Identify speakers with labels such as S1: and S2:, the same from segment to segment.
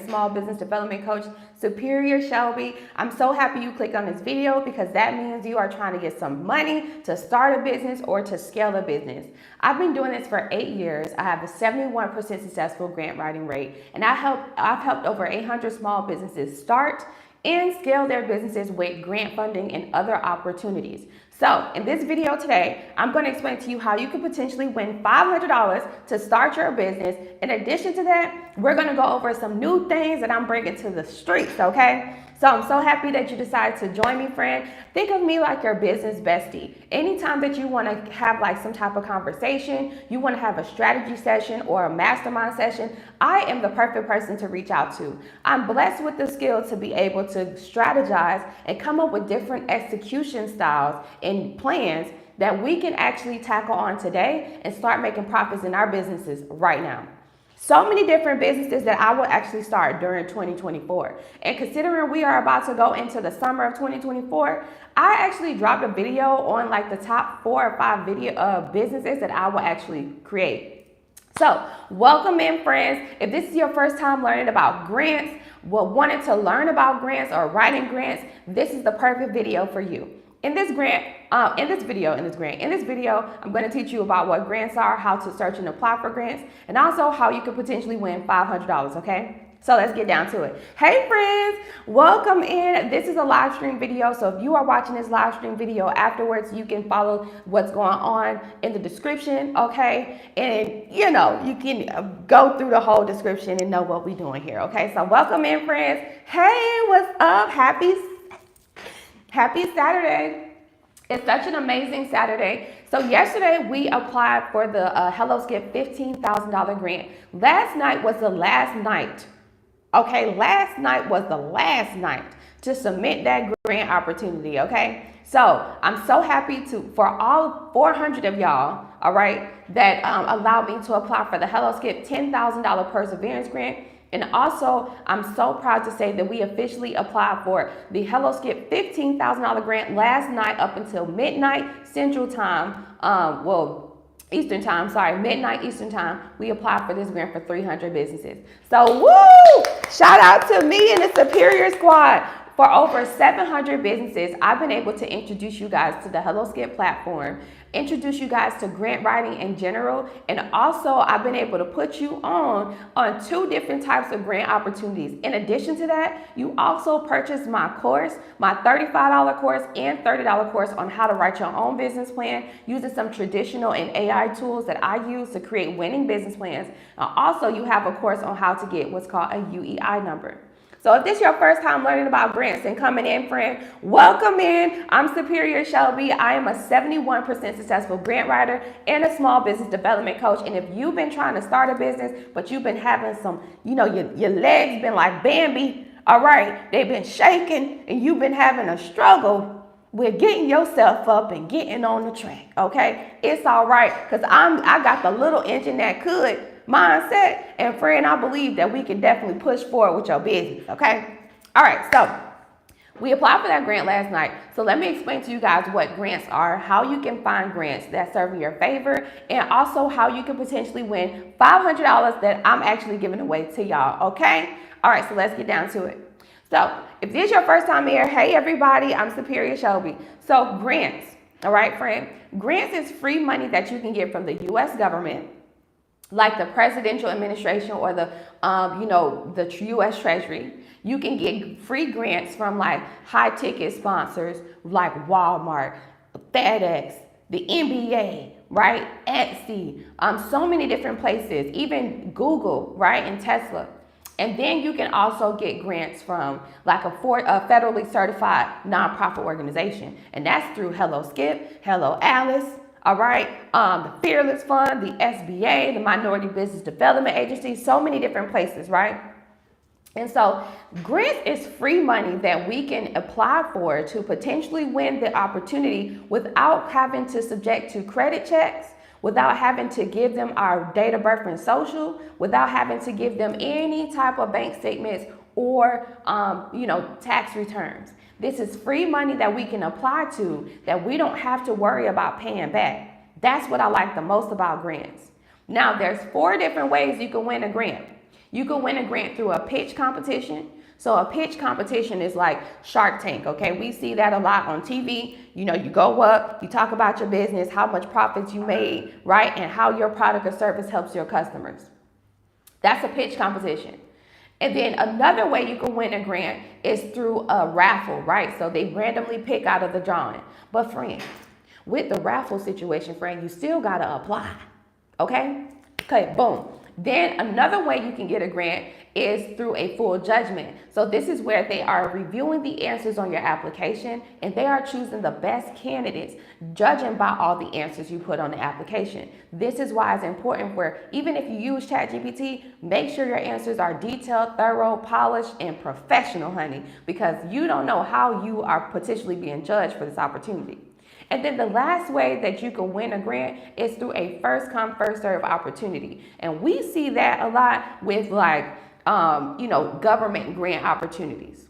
S1: small business development coach, Superior Shelbie. I'm so happy you clicked on this video because that means you are trying to get some money to start a business or to scale a business. I've been doing this for 8 years. I have a 71% successful grant writing rate, and I've helped over 800 small businesses start and scale their businesses with grant funding and other opportunities. So in this video today, I'm going to explain to you how you could potentially win $500 to start your business. In addition to that, we're going to go over some new things that I'm bringing to the streets, okay? So I'm so happy that you decided to join me, friend. Think of me like your business bestie. Anytime that you want to have like some type of conversation, you want to have a strategy session or a mastermind session, I am the perfect person to reach out to. I'm blessed with the skill to be able to strategize and come up with different execution styles and plans that we can actually tackle on today and start making profits in our businesses right now. So many different businesses that I will actually start during 2024. And considering we are about to go into the summer of 2024, I actually dropped a video on like the top 4 or 5 businesses that I will actually create. So welcome in, friends. If this is your first time learning about grants, wanting to learn about grants or writing grants, this is the perfect video for you. In this video, I'm going to teach you about what grants are, how to search and apply for grants, and also how you could potentially win $500, okay? So let's get down to it. Hey friends, welcome in. This is a live stream video. So if you are watching this live stream video afterwards, you can follow what's going on in the description, okay? And you know, you can go through the whole description and know what we're doing here, okay? So welcome in, friends. Hey, what's up? Happy Saturday. It's such an amazing Saturday. So yesterday we applied for the Hello Skip $15,000 grant. Last night was the last night. Okay, last night was the last night to submit that grant opportunity, okay? So I'm so happy for all 400 of y'all, all right, that allowed me to apply for the Hello Skip $10,000 perseverance grant. And also, I'm so proud to say that we officially applied for the Hello Skip $15,000 grant last night up until midnight Central Time. Eastern Time, midnight Eastern Time. We applied for this grant for 300 businesses. So, woo! Shout out to me and the Superior Squad. For over 700 businesses, I've been able to introduce you guys to the Hello Skip platform, introduce you guys to grant writing in general, and also I've been able to put you on 2 different types of grant opportunities. In addition to that, you also purchased my course, my $35 course and $30 course on how to write your own business plan using some traditional and AI tools that I use to create winning business plans. Also, you have a course on how to get what's called a UEI number. So if this is your first time learning about grants and coming in, friend, welcome in. I'm Superior Shelbie. I am a 71% successful grant writer and a small business development coach. And if you've been trying to start a business, but you've been having some, your legs been like Bambi, all right, they've been shaking and you've been having a struggle with getting yourself up and getting on the track, okay? It's all right, because I got the little engine that could mindset, and friend, I believe that we can definitely push forward with your business, okay? All right, so we applied for that grant last night. So let me explain to you guys what grants are, how you can find grants that serve in your favor, and also how you can potentially win $500 that I'm actually giving away to y'all, okay? All right, so let's get down to it. So if this is your first time here, hey everybody, I'm Superior Shelbie. So grants, all right, friend? Grants is free money that you can get from the U.S. government, like the presidential administration or the U.S. Treasury. You can get free grants from like high ticket sponsors like Walmart, FedEx, the NBA, right? Etsy, so many different places, even Google, right? And Tesla. And then you can also get grants from like a federally certified nonprofit organization. And that's through Hello Skip, Hello Alice, all right, the Fearless Fund, the SBA, the Minority Business Development Agency, so many different places, right? And so grants is free money that we can apply for to potentially win the opportunity without having to subject to credit checks, without having to give them our date of birth and social, without having to give them any type of bank statements or, tax returns. This is free money that we can apply to that we don't have to worry about paying back. That's what I like the most about grants. Now, there's 4 different ways you can win a grant. You can win a grant through a pitch competition. So a pitch competition is like Shark Tank, okay? We see that a lot on TV. You know, you go up, you talk about your business, how much profits you made, right? And how your product or service helps your customers. That's a pitch competition. And then another way you can win a grant is through a raffle, right? So they randomly pick out of the drawing. But friend, with the raffle situation, friend, you still gotta apply, okay? Okay, boom. Then another way you can get a grant is through a full judgment. So this is where they are reviewing the answers on your application and they are choosing the best candidates, judging by all the answers you put on the application. This is why it's important where even if you use ChatGPT, make sure your answers are detailed, thorough, polished, and professional, honey, because you don't know how you are potentially being judged for this opportunity. And then the last way that you can win a grant is through a first come, first serve opportunity. And we see that a lot with government grant opportunities.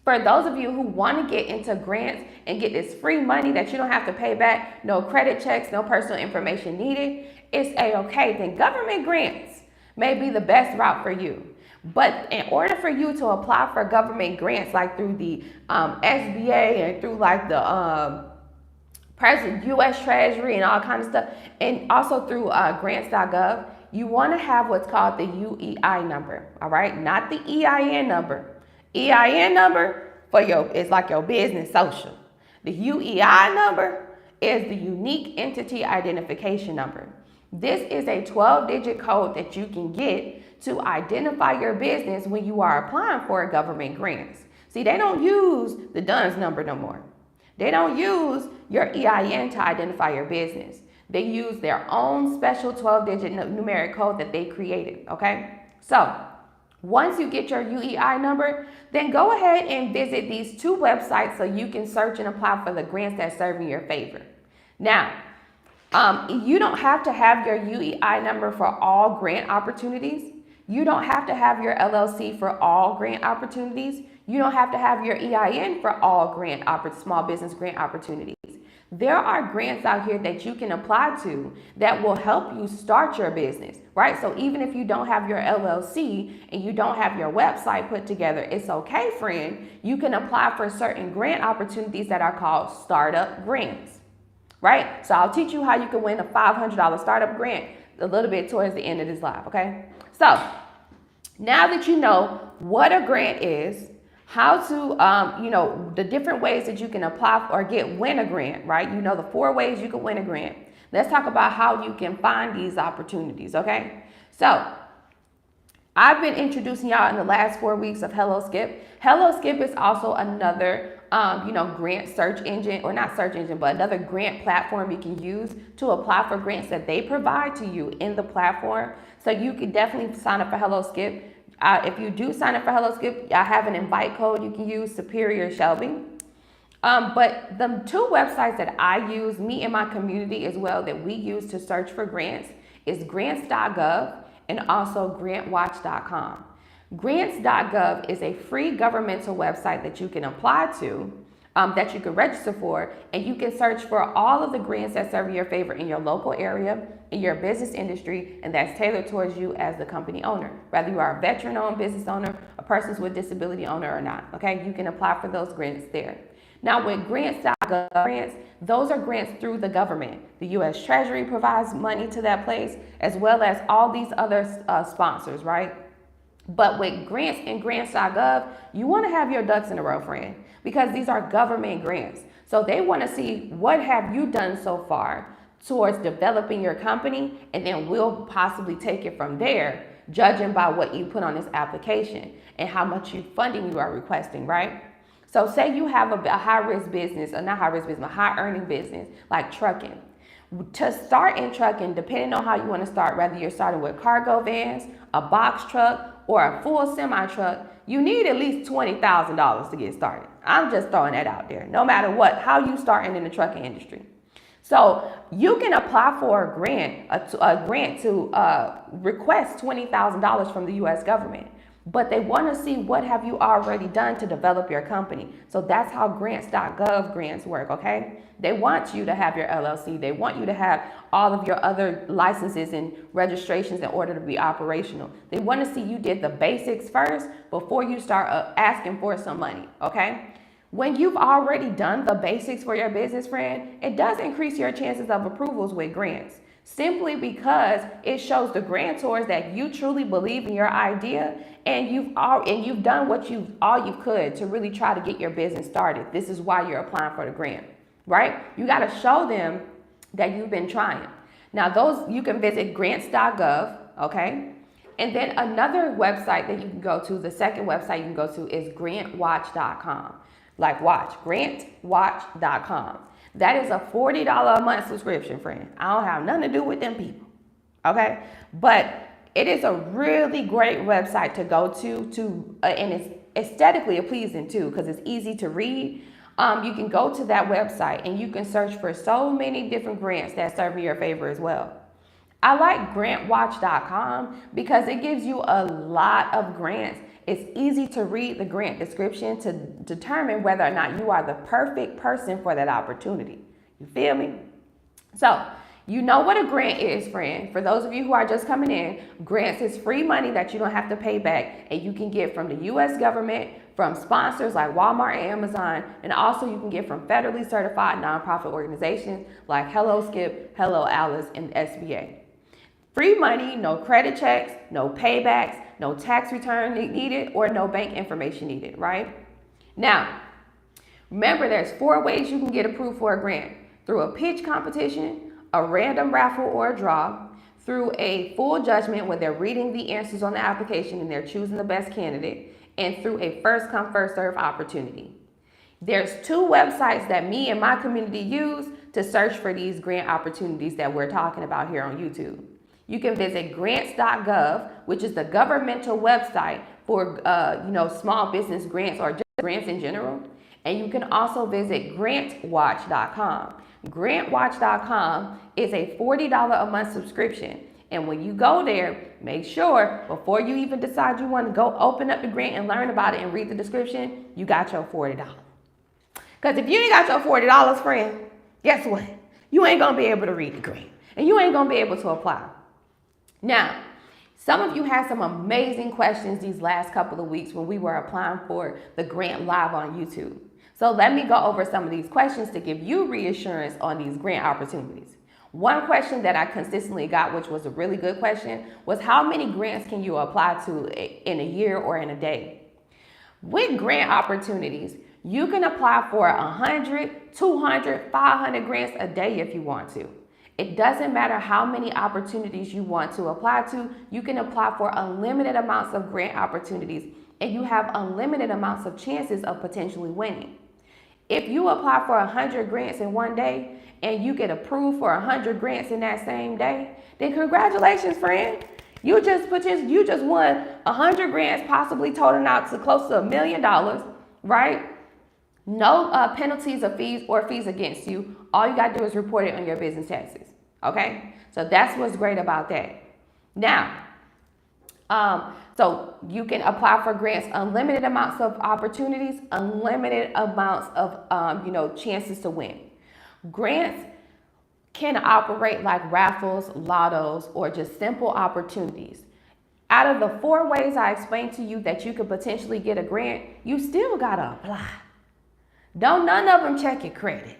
S1: For those of you who want to get into grants and get this free money that you don't have to pay back, no credit checks, no personal information needed, it's a-okay. Then government grants may be the best route for you. But in order for you to apply for government grants, like through the SBA and through like the President, U.S. Treasury and all kinds of stuff, and also through grants.gov, you want to have what's called the UEI number, all right? Not the EIN number. EIN number is like your business social. The UEI number is the unique entity identification number. This is a 12-digit code that you can get to identify your business when you are applying for government grants. See, they don't use the DUNS number no more. They don't use your EIN to identify your business. They use their own special 12-digit numeric code that they created, okay? So once you get your UEI number, then go ahead and visit these two websites so you can search and apply for the grants that serve in your favor. Now, you don't have to have your UEI number for all grant opportunities. You don't have to have your LLC for all grant opportunities. You don't have to have your EIN for all small business grant opportunities. There are grants out here that you can apply to that will help you start your business, right? So even if you don't have your LLC and you don't have your website put together, it's okay, friend. You can apply for certain grant opportunities that are called startup grants, right? So I'll teach you how you can win a $500 startup grant a little bit towards the end of this live, okay? So now that you know what a grant is, how to, the different ways that you can apply for or win a grant, right? You know the 4 ways you can win a grant. Let's talk about how you can find these opportunities, okay? So I've been introducing y'all in the last 4 weeks of HelloSkip. HelloSkip is also another, grant search engine, or not search engine, but another grant platform you can use to apply for grants that they provide to you in the platform. So you can definitely sign up for HelloSkip. If you do sign up for HelloSkip, I have an invite code you can use, Superior Shelbie. But the 2 websites that I use, me and my community as well, that we use to search for grants is grants.gov and also grantwatch.com. Grants.gov is a free governmental website that you can apply to, that you can register for, and you can search for all of the grants that serve your favor in your local area, in your business industry, and that's tailored towards you as the company owner. Whether you are a veteran-owned business owner, a persons with disability owner or not, okay? You can apply for those grants there. Now with grants.gov grants, those are grants through the government. The U.S. Treasury provides money to that place, as well as all these other sponsors, right? But with grants and grants.gov, you want to have your ducks in a row, friend, because these are government grants. So they want to see what have you done so far towards developing your company, and then we'll possibly take it from there, judging by what you put on this application and how much funding you are requesting, right? So say you have a high-risk business, or not high-risk business, but high-earning business, like trucking. To start in trucking, depending on how you want to start, whether you're starting with cargo vans, a box truck, or a full semi-truck, you need at least $20,000 to get started. I'm just throwing that out there, no matter how you starting in the trucking industry. So you can apply for a grant to request $20,000 from the U.S. government. but they want to see what have you already done to develop your company. So that's how grants.gov grants work, okay? They want you to have your LLC. They want you to have all of your other licenses and registrations in order to be operational. They want to see you did the basics first before you start asking for some money, okay? When you've already done the basics for your business, friend, it does increase your chances of approvals with grants. Simply because it shows the grantors that you truly believe in your idea and you've done all you could to really try to get your business started. This is why you're applying for the grant, right? You got to show them that you've been trying. Now those, you can visit grants.gov, okay? And then another website that you can go to, the second website you can go to is grantwatch.com. Like watch, grantwatch.com. That is a $40 a month subscription, friend. I don't have nothing to do with them people, okay? But it is a really great website to go to and it's aesthetically pleasing too, because it's easy to read. You can go to that website and you can search for so many different grants that serve in your favor as well. I like grantwatch.com because it gives you a lot of grants. It's easy to read the grant description to determine whether or not you are the perfect person for that opportunity. You feel me? So, you know what a grant is, friend. For those of you who are just coming in, grants is free money that you don't have to pay back, and you can get from the U.S. government, from sponsors like Walmart and Amazon, and also you can get from federally certified nonprofit organizations like Hello Skip, Hello Alice, and SBA. Free money, no credit checks, no paybacks, no tax return needed, or no bank information needed, right? Now, remember there's 4 ways you can get approved for a grant. Through a pitch competition, a random raffle or a draw, through a full judgment where they're reading the answers on the application and they're choosing the best candidate, and through a first come, first serve opportunity. There's 2 websites that me and my community use to search for these grant opportunities that we're talking about here on YouTube. You can visit grants.gov, which is the governmental website for small business grants or just grants in general. And you can also visit grantwatch.com. Grantwatch.com is a $40 a month subscription. And when you go there, make sure before you even decide you want to go open up the grant and learn about it and read the description, you got your $40. Because if you ain't got your $40, friend, guess what? You ain't going to be able to read the grant. And you ain't going to be able to apply. Now, some of you had some amazing questions these last couple of weeks when we were applying for the grant live on YouTube. So let me go over some of these questions to give you reassurance on these grant opportunities. One question that I consistently got, which was a really good question, was how many grants can you apply to in a year or in a day? With grant opportunities, you can apply for 100, 200, 500 grants a day if you want to. It doesn't matter how many opportunities you want to apply to, you can apply for unlimited amounts of grant opportunities and you have unlimited amounts of chances of potentially winning. If you apply for 100 grants in one day and you get approved for 100 grants in that same day, then congratulations, friend. You just won 100 grants, possibly totaling out to close to $1 million, right? No penalties or fees against you. All you got to do is report it on your business taxes, okay? So that's what's great about that. Now, so you can apply for grants, unlimited amounts of opportunities, unlimited amounts of, chances to win. Grants can operate like raffles, lottos, or just simple opportunities. Out of the 4 ways I explained to you that you could potentially get a grant, you still gotta apply. None of them check your credit.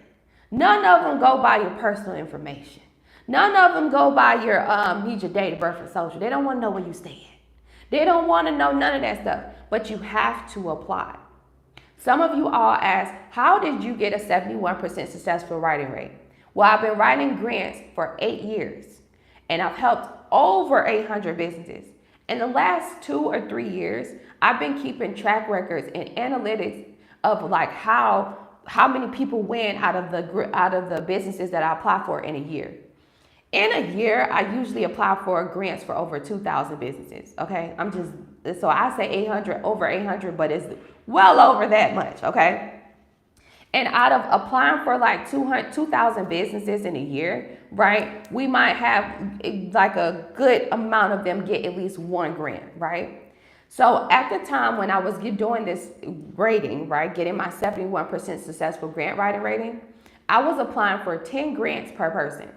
S1: None of them go by your personal information. None of them go by your need your date of birth and social. They don't want to know where you stand. They don't want to know none of that stuff, but you have to apply. Some of you all ask, how did you get a 71% successful writing rate? Well, I've been writing grants for 8 years and I've helped over 800 businesses. In the last 2 or 3 years, I've been keeping track records and analytics of like how many people win out of the businesses that I apply for in a year. In a year, I usually apply for grants for over 2,000 businesses, okay? So I say over 800, but it's well over that much, okay? And out of applying for like 2,000 businesses in a year, right? We might have like a good amount of them get at least 1 grant, right? So at the time when I was doing this rating, right, getting my 71% successful grant writing rating, I was applying for 10 grants per person.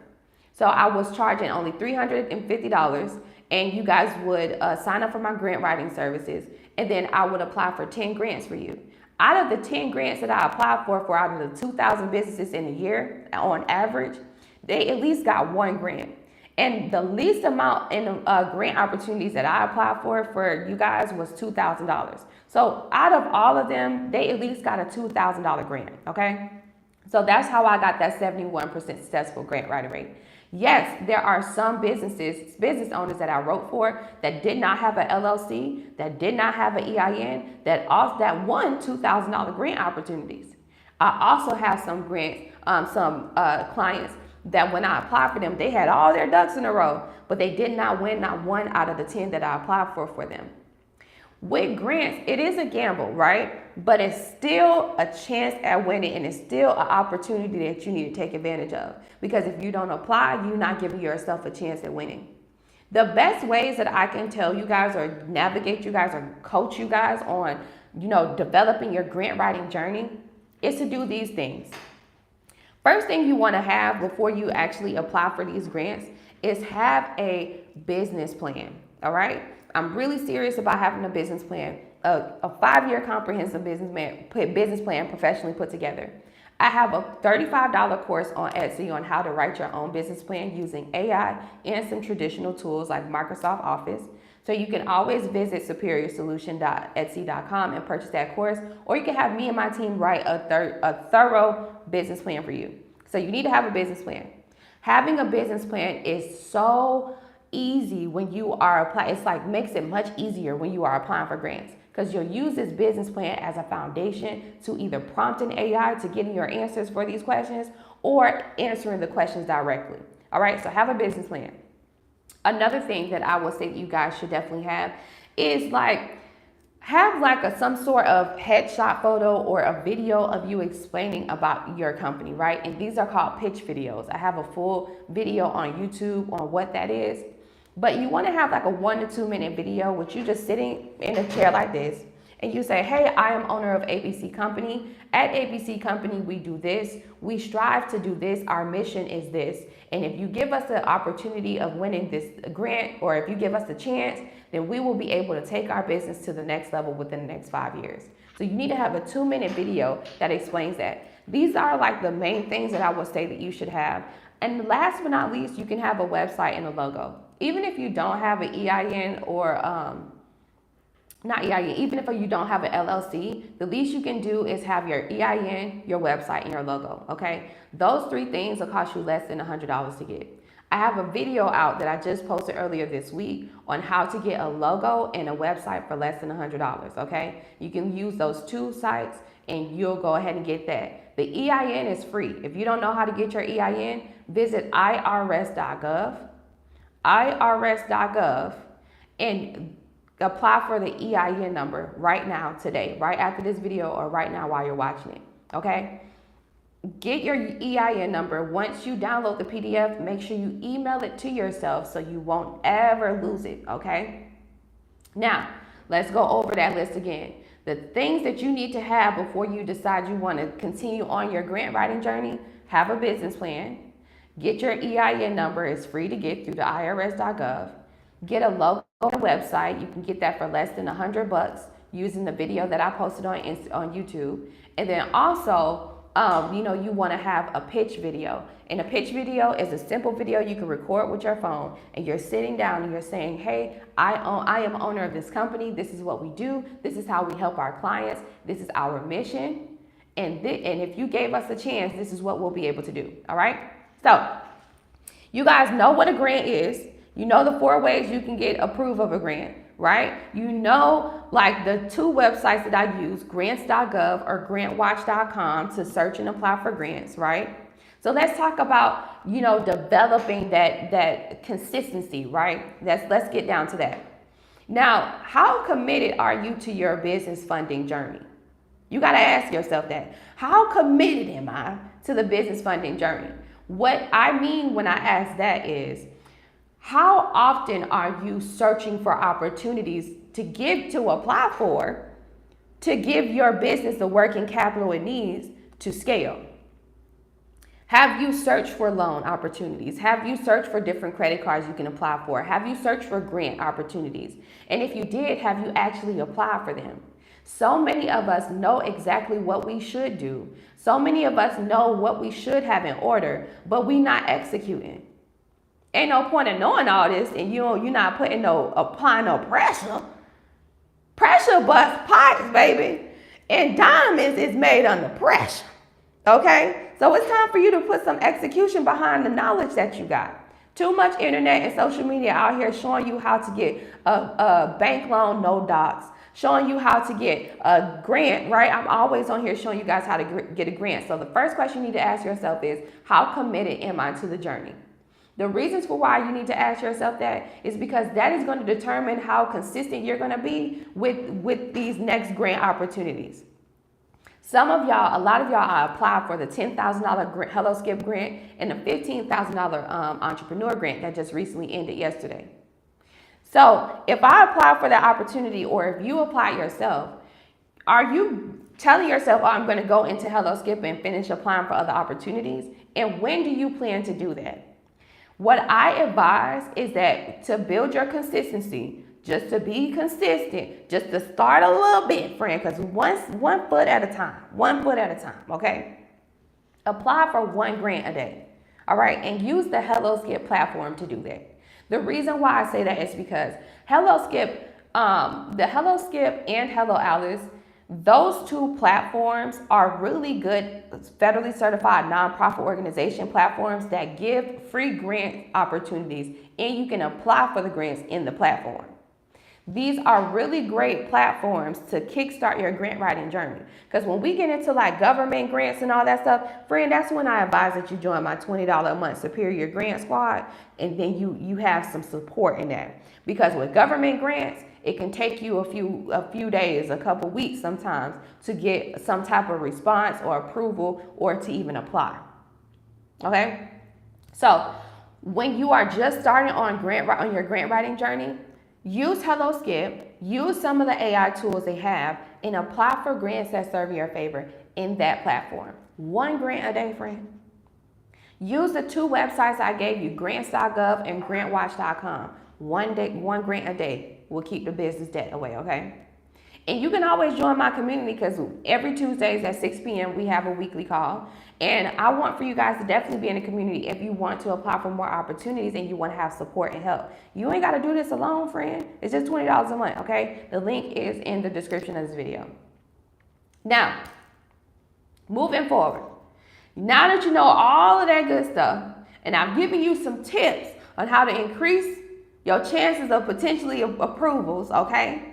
S1: So I was charging only $350, and you guys would sign up for my grant writing services, and then I would apply for 10 grants for you. Out of the 10 grants that I applied for out of the 2,000 businesses in a year, on average, they at least got one grant. And the least amount in grant opportunities that I applied for you guys was $2,000. So out of all of them, they at least got a $2,000 grant, okay? So that's how I got that 71% successful grant writing rate. Yes, there are some business owners that I wrote for that did not have an LLC, that did not have an EIN, that won $2,000 grant opportunities. I also have some clients that when I applied for them, they had all their ducks in a row, but they did not win not one out of the 10 that I applied for them. With grants, it is a gamble, right? But it's still a chance at winning, and it's still an opportunity that you need to take advantage of. Because if you don't apply, you're not giving yourself a chance at winning. The best ways that I can tell you guys or navigate you guys or coach you guys on, developing your grant writing journey is to do these things. First thing you want to have before you actually apply for these grants is have a business plan, all right? I'm really serious about having a business plan, a 5-year comprehensive business plan professionally put together. I have a $35 course on Etsy on how to write your own business plan using AI and some traditional tools like Microsoft Office. So you can always visit superioursolution.etsy.com and purchase that course, or you can have me and my team write a thorough business plan for you. So you need to have a business plan. Having a business plan is so easy when you are applying. It's like makes it much easier when you are applying for grants, because you'll use this business plan as a foundation to either prompt an AI to getting your answers for these questions or answering the questions directly. All right, so have a business plan. Another thing that I will say that you guys should definitely have is have some sort of headshot photo or a video of you explaining about your company, right? And these are called pitch videos. I have a full video on YouTube on what that is. But you want to have like a 1 to 2 minute video with you just sitting in a chair like this, and you say, hey, I am owner of ABC Company. At ABC Company, we do this. We strive to do this. Our mission is this. And if you give us the opportunity of winning this grant, or if you give us the chance, then we will be able to take our business to the next level within the next 5 years. So you need to have a 2 minute video that explains that. These are like the main things that I would say that you should have. And last but not least, you can have a website and a logo. Even if you don't have an EIN or even if you don't have an LLC, the least you can do is have your EIN, your website, and your logo, okay? Those 3 things will cost you less than $100 to get. I have a video out that I just posted earlier this week on how to get a logo and a website for less than $100, okay? You can use those 2 sites and you'll go ahead and get that. The EIN is free. If you don't know how to get your EIN, visit irs.gov, and apply for the EIN number right now, today, right after this video, or right now while you're watching it, okay? Get your EIN number. Once you download the PDF, make sure you email it to yourself so you won't ever lose it, okay? Now, let's go over that list again. The things that you need to have before you decide you want to continue on your grant writing journey: have a business plan, get your EIN number, it's free to get through the irs.gov, get a logo on a website, you can get that for less than $100 using the video that I posted on YouTube, and then also you want to have a pitch video. And a pitch video is a simple video you can record with your phone, and you're sitting down and you're saying, hey, I am owner of this company. This is what we do. This is how we help our clients. This is our mission. And if you gave us a chance, this is what we'll be able to do. All right. So you guys know what a grant is. You know the 4 ways you can get approved of a grant, right? You know, like the 2 websites that I use, grants.gov or grantwatch.com, to search and apply for grants, right? So let's talk about, developing that consistency, right? Let's get down to that. Now, how committed are you to your business funding journey? You got to ask yourself that. How committed am I to the business funding journey? What I mean when I ask that is, how often are you searching for opportunities apply for, to give your business the working capital it needs to scale? Have you searched for loan opportunities? Have you searched for different credit cards you can apply for? Have you searched for grant opportunities? And if you did, have you actually applied for them? So many of us know exactly what we should do. So many of us know what we should have in order, but we not executing. Ain't no point in knowing all this and you're not applying no pressure. Pressure busts pipes, baby. And diamonds is made under pressure. Okay? So it's time for you to put some execution behind the knowledge that you got. Too much internet and social media out here showing you how to get a bank loan, no docs. Showing you how to get a grant, right? I'm always on here showing you guys how to get a grant. So the first question you need to ask yourself is, how committed am I to the journey? The reasons for why you need to ask yourself that is because that is going to determine how consistent you're going to be with these next grant opportunities. Some of y'all, a lot of y'all applied for the $10,000 Hello Skip grant and the $15,000 entrepreneur grant that just recently ended yesterday. So if I apply for that opportunity, or if you apply yourself, are you telling yourself, oh, I'm going to go into Hello Skip and finish applying for other opportunities? And when do you plan to do that? What I advise is that to build your consistency, just to be consistent, just to start a little bit, friend, because one foot at a time, okay? Apply for one grant a day, all right? And use the Hello Skip platform to do that. The reason why I say that is because Hello Skip, the Hello Skip and Hello Alice, those two platforms are really good federally certified nonprofit organization platforms that give free grant opportunities, and you can apply for the grants in the platform. These are really great platforms to kickstart your grant writing journey. Because when we get into like government grants and all that stuff, friend, that's when I advise that you join my $20 a month Superior Grant Squad, and then you have some support in that. Because with government grants, it can take you a few days, a couple weeks sometimes, to get some type of response or approval or to even apply. Okay? So when you are just starting on your grant writing journey, use Hello Skip, use some of the AI tools they have, and apply for grants that serve your favor in that platform. One grant a day, friend. Use the two websites I gave you, grants.gov and grantwatch.com. One grant a day will keep the business debt away, okay? And you can always join my community because every Tuesdays at 6 p.m. we have a weekly call. And I want for you guys to definitely be in the community if you want to apply for more opportunities and you want to have support and help. You ain't got to do this alone, friend. It's just $20 a month, okay? The link is in the description of this video. Now, moving forward. Now that you know all of that good stuff, and I've given you some tips on how to increase your chances of potentially approvals, okay?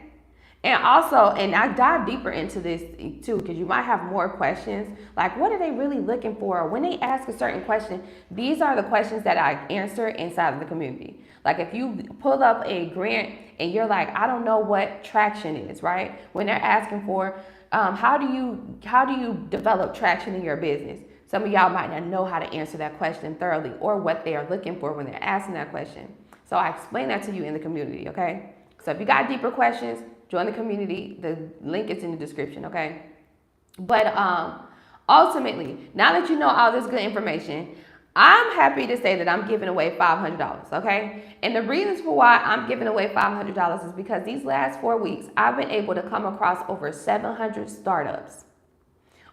S1: And also, and I dive deeper into this too, because you might have more questions. Like, what are they really looking for? When they ask a certain question, these are the questions that I answer inside of the community. Like if you pull up a grant and you're like, I don't know what traction is, right? When they're asking for, how do you develop traction in your business? Some of y'all might not know how to answer that question thoroughly or what they are looking for when they're asking that question. So I explain that to you in the community, okay? So if you got deeper questions, join the community. The link is in the description, okay? But ultimately, now that you know all this good information, I'm happy to say that I'm giving away $500, okay? And the reasons for why I'm giving away $500 is because these last 4 weeks, I've been able to come across over 700 startups.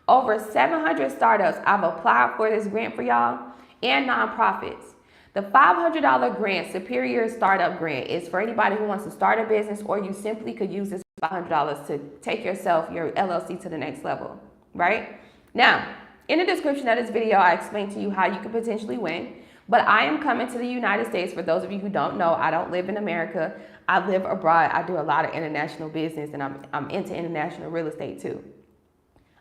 S1: Over 700 startups I've applied for this grant for y'all, and nonprofits. The $500 grant, Superior Startup Grant, is for anybody who wants to start a business, or you simply could use this $500 to take your LLC to the next level, right? Now, in the description of this video, I explained to you how you could potentially win, but I am coming to the United States. For those of you who don't know, I don't live in America. I live abroad. I do a lot of international business, and I'm into international real estate too.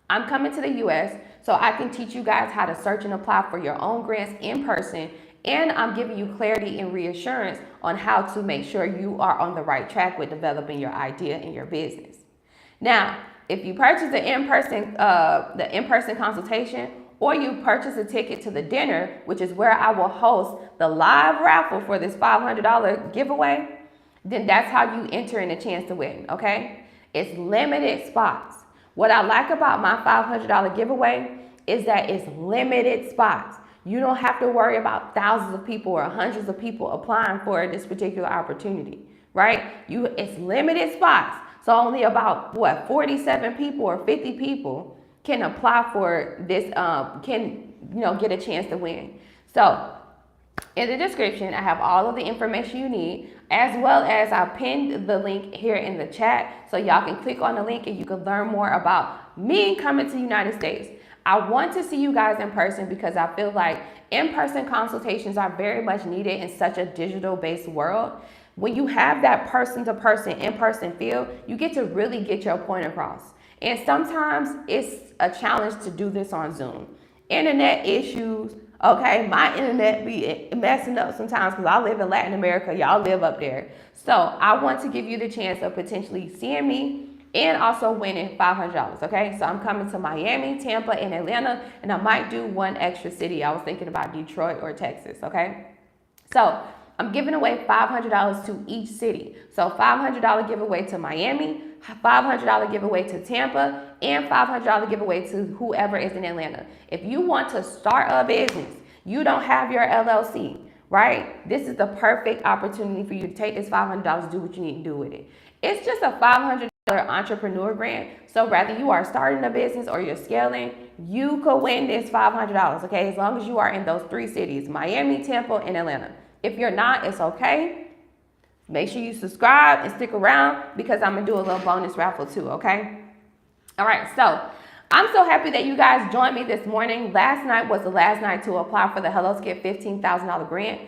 S1: I'm coming to the US so I can teach you guys how to search and apply for your own grants in person. And I'm giving you clarity and reassurance on how to make sure you are on the right track with developing your idea and your business. Now, if you purchase the in-person consultation, or you purchase a ticket to the dinner, which is where I will host the live raffle for this $500 giveaway, then that's how you enter in a chance to win, okay? It's limited spots. What I like about my $500 giveaway is that it's limited spots. You don't have to worry about thousands of people or hundreds of people applying for this particular opportunity, right? It's limited spots. So only about 47 people or 50 people can apply for this, get a chance to win. So in the description, I have all of the information you need, as well as I pinned the link here in the chat, so y'all can click on the link and you can learn more about me coming to the United States. I want to see you guys in person because I feel like in-person consultations are very much needed in such a digital-based world. When you have that person-to-person, in-person feel, you get to really get your point across. And sometimes it's a challenge to do this on Zoom. Internet issues, okay, my internet be messing up sometimes because I live in Latin America, y'all live up there. So I want to give you the chance of potentially seeing me and also winning $500, okay? So I'm coming to Miami, Tampa, and Atlanta, and I might do one extra city. I was thinking about Detroit or Texas, okay? So I'm giving away $500 to each city. So $500 giveaway to Miami, $500 giveaway to Tampa, and $500 giveaway to whoever is in Atlanta. If you want to start a business, you don't have your LLC, right? This is the perfect opportunity for you to take this $500, do what you need to do with it. It's just a $500 entrepreneur grant. So whether you are starting a business or you're scaling, you could win this $500, okay? As long as you are in those 3 cities, Miami, Tampa, and Atlanta. If you're not, it's okay. Make sure you subscribe and stick around because I'm gonna do a little bonus raffle too, okay? All right, so I'm so happy that you guys joined me this morning. Last night was the last night to apply for the Hello Skip $15,000 grant.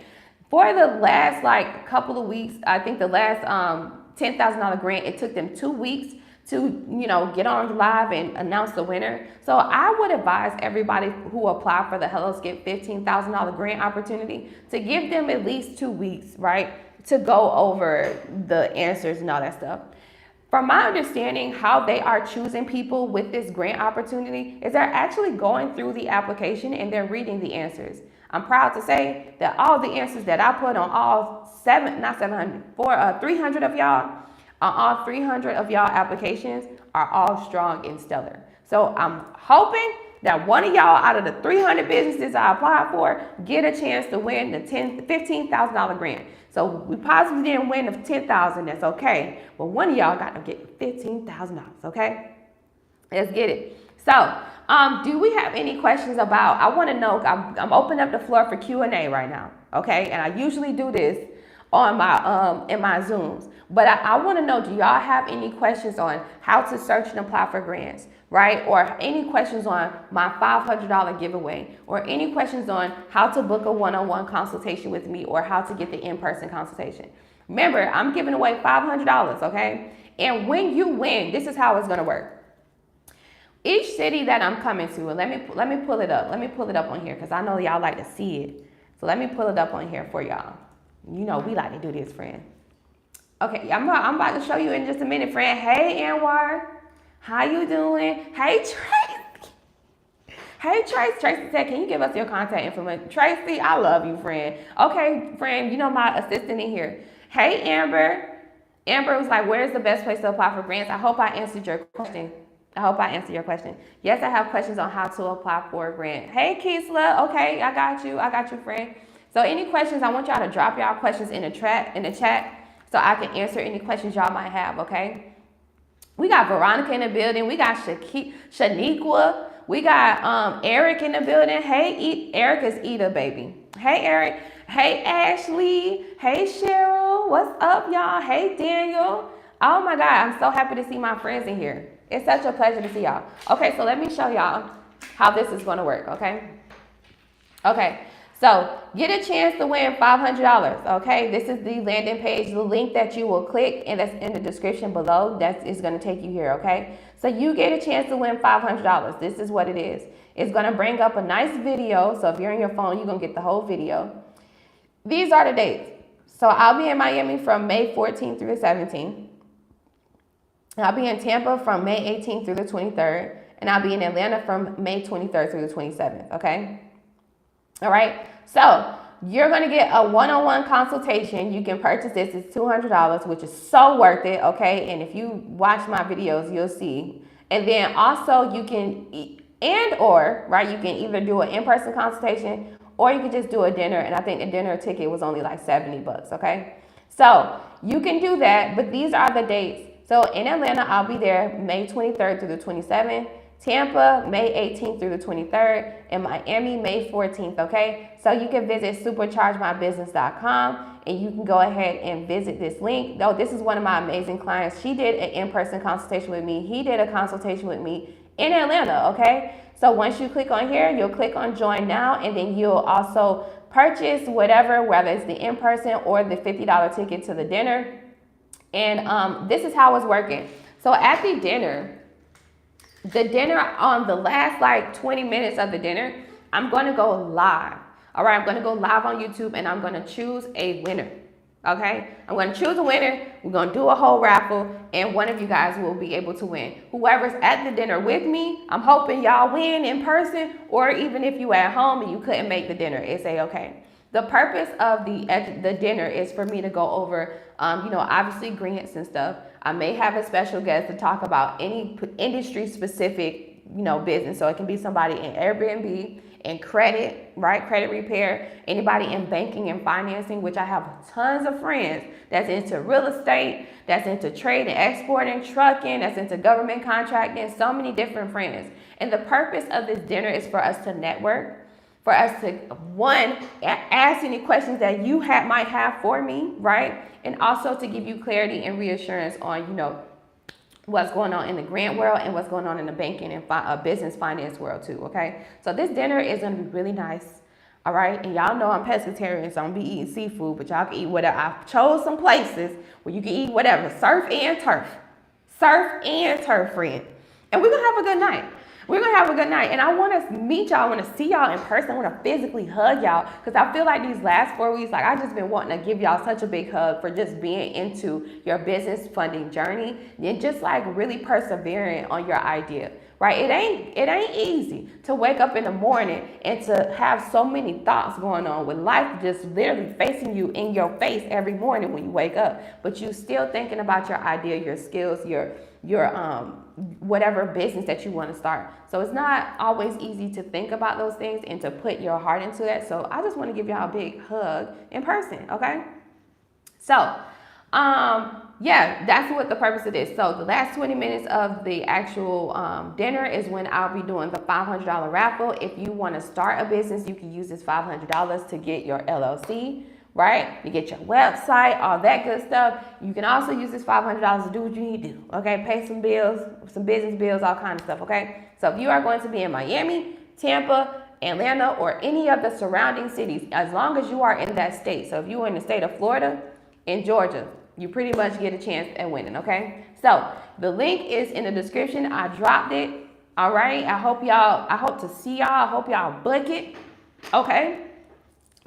S1: For the last couple of weeks, I think the last $10,000 grant, it took them 2 weeks to, get on live and announce the winner. So I would advise everybody who apply for the Hello Skip $15,000 grant opportunity to give them at least 2 weeks, right? To go over the answers and all that stuff. From my understanding, how they are choosing people with this grant opportunity is they're actually going through the application and they're reading the answers. I'm proud to say that all the answers that I put on all 300 of y'all, on all 300 of y'all applications are all strong and stellar. So I'm hoping that one of y'all out of the 300 businesses I applied for get a chance to win the $15,000 grant. So we possibly didn't win the $10,000, that's okay. But one of y'all got to get $15,000, okay? Let's get it. So, do we have any questions about, I want to know, I'm opening up the floor for Q&A right now, okay? And I usually do this on my in my Zooms. But I want to know, do y'all have any questions on how to search and apply for grants, right? Or any questions on my $500 giveaway, or any questions on how to book a one-on-one consultation with me, or how to get the in-person consultation? Remember, I'm giving away $500, okay? And when you win, this is how it's going to work. Each city that I'm coming to, and let me pull it up. Let me pull it up on here because I know y'all like to see it. So let me pull it up on here for y'all. You know we like to do this, friend. Okay, I'm about to show you in just a minute, friend. Hey, Anwar. How you doing? Hey, Tracy. Hey, Tracy. Tracy said, can you give us your contact information? Tracy, I love you, friend. Okay, friend, you know my assistant in here. Hey, Amber. Amber was like, where's the best place to apply for grants? I hope I answered your question. Yes, I have questions on how to apply for a grant. Hey, Keisla. Okay, I got you, friend. So any questions, I want y'all to drop y'all questions in the chat so I can answer any questions y'all might have, okay? We got Veronica in the building. We got Shaniqua. We got Eric in the building. Hey, Eric is Ida, baby. Hey, Eric. Hey, Ashley. Hey, Cheryl. What's up, y'all? Hey, Daniel. Oh, my God. I'm so happy to see my friends in here. It's such a pleasure to see y'all. Okay, so let me show y'all how this is going to work, okay? Okay. So get a chance to win $500, okay? This is the landing page, the link that you will click, and that's in the description below. That is going to take you here, okay? So you get a chance to win $500. This is what it is. It's going to bring up a nice video. So if you're on your phone, you're going to get the whole video. These are the dates. So I'll be in Miami from May 14th through the 17th. I'll be in Tampa from May 18th through the 23rd. And I'll be in Atlanta from May 23rd through the 27th, okay? All right, so you're going to get a one-on-one consultation. You can purchase this. It's $200, which is so worth it, okay? And if you watch my videos, you'll see. And then also you can, right, you can either do an in-person consultation or you can just do a dinner. And I think the dinner ticket was only like $70, okay? So you can do that, but these are the dates. So in Atlanta, I'll be there May 23rd through the 27th. Tampa, May 18th through the 23rd, and Miami, May 14th, okay? So you can visit superchargemybusiness.com and you can go ahead and visit this link. No, this is one of my amazing clients. She did an in-person consultation with me. He did a consultation with me in Atlanta, okay? So once you click on here, you'll click on join now, and then you'll also purchase whatever, whether it's the in-person or the $50 ticket to the dinner. And this is how it's working. So at the dinner on the last like 20 minutes of the dinner, I'm going to go live. All right, I'm going to go live on YouTube and I'm going to choose a winner. Okay, I'm going to choose a winner. We're going to do a whole raffle and one of you guys will be able to win. Whoever's at the dinner with me, I'm hoping y'all win in person, or even if you at home and you couldn't make the dinner, it's okay. The purpose of the dinner is for me to go over, obviously grants and stuff. I may have a special guest to talk about any industry specific, business. So it can be somebody in Airbnb, in credit, right? Credit repair, anybody in banking and financing, which I have tons of friends that's into real estate, that's into trade and exporting, trucking, that's into government contracting, so many different friends. And the purpose of this dinner is for us to network, for us to, one, ask any questions that you might have for me, right? And also to give you clarity and reassurance on, what's going on in the grant world and what's going on in the banking and business finance world too, okay? So this dinner is gonna be really nice, all right? And y'all know I'm pescatarian, so I'm gonna be eating seafood, but y'all can eat whatever. I chose some places where you can eat whatever, surf and turf, friend. And we're gonna have a good night. We're going to have a good night, and I want to meet y'all. I want to see y'all in person. I want to physically hug y'all, because I feel like these last 4 weeks, I just been wanting to give y'all such a big hug for just being into your business funding journey and just really persevering on your idea, right? It ain't easy to wake up in the morning and to have so many thoughts going on with life just literally facing you in your face every morning when you wake up, but you still thinking about your idea, your skills, your whatever business that you want to start. So it's not always easy to think about those things and to put your heart into that. So I just want to give y'all a big hug in person, okay? So, that's what the purpose of this. So the last 20 minutes of the actual dinner is when I'll be doing the $500 raffle. If you want to start a business, you can use this $500 to get your LLC, right? You get your website, all that good stuff. You can also use this $500 to do what you need to do, okay? Pay some bills, some business bills, all kinds of stuff, okay? So if you are going to be in Miami, Tampa, Atlanta, or any of the surrounding cities, as long as you are in that state. So if you are in the state of Florida and Georgia, you pretty much get a chance at winning, okay? So the link is in the description. I dropped it, all right? I hope to see y'all. I hope y'all book it, okay?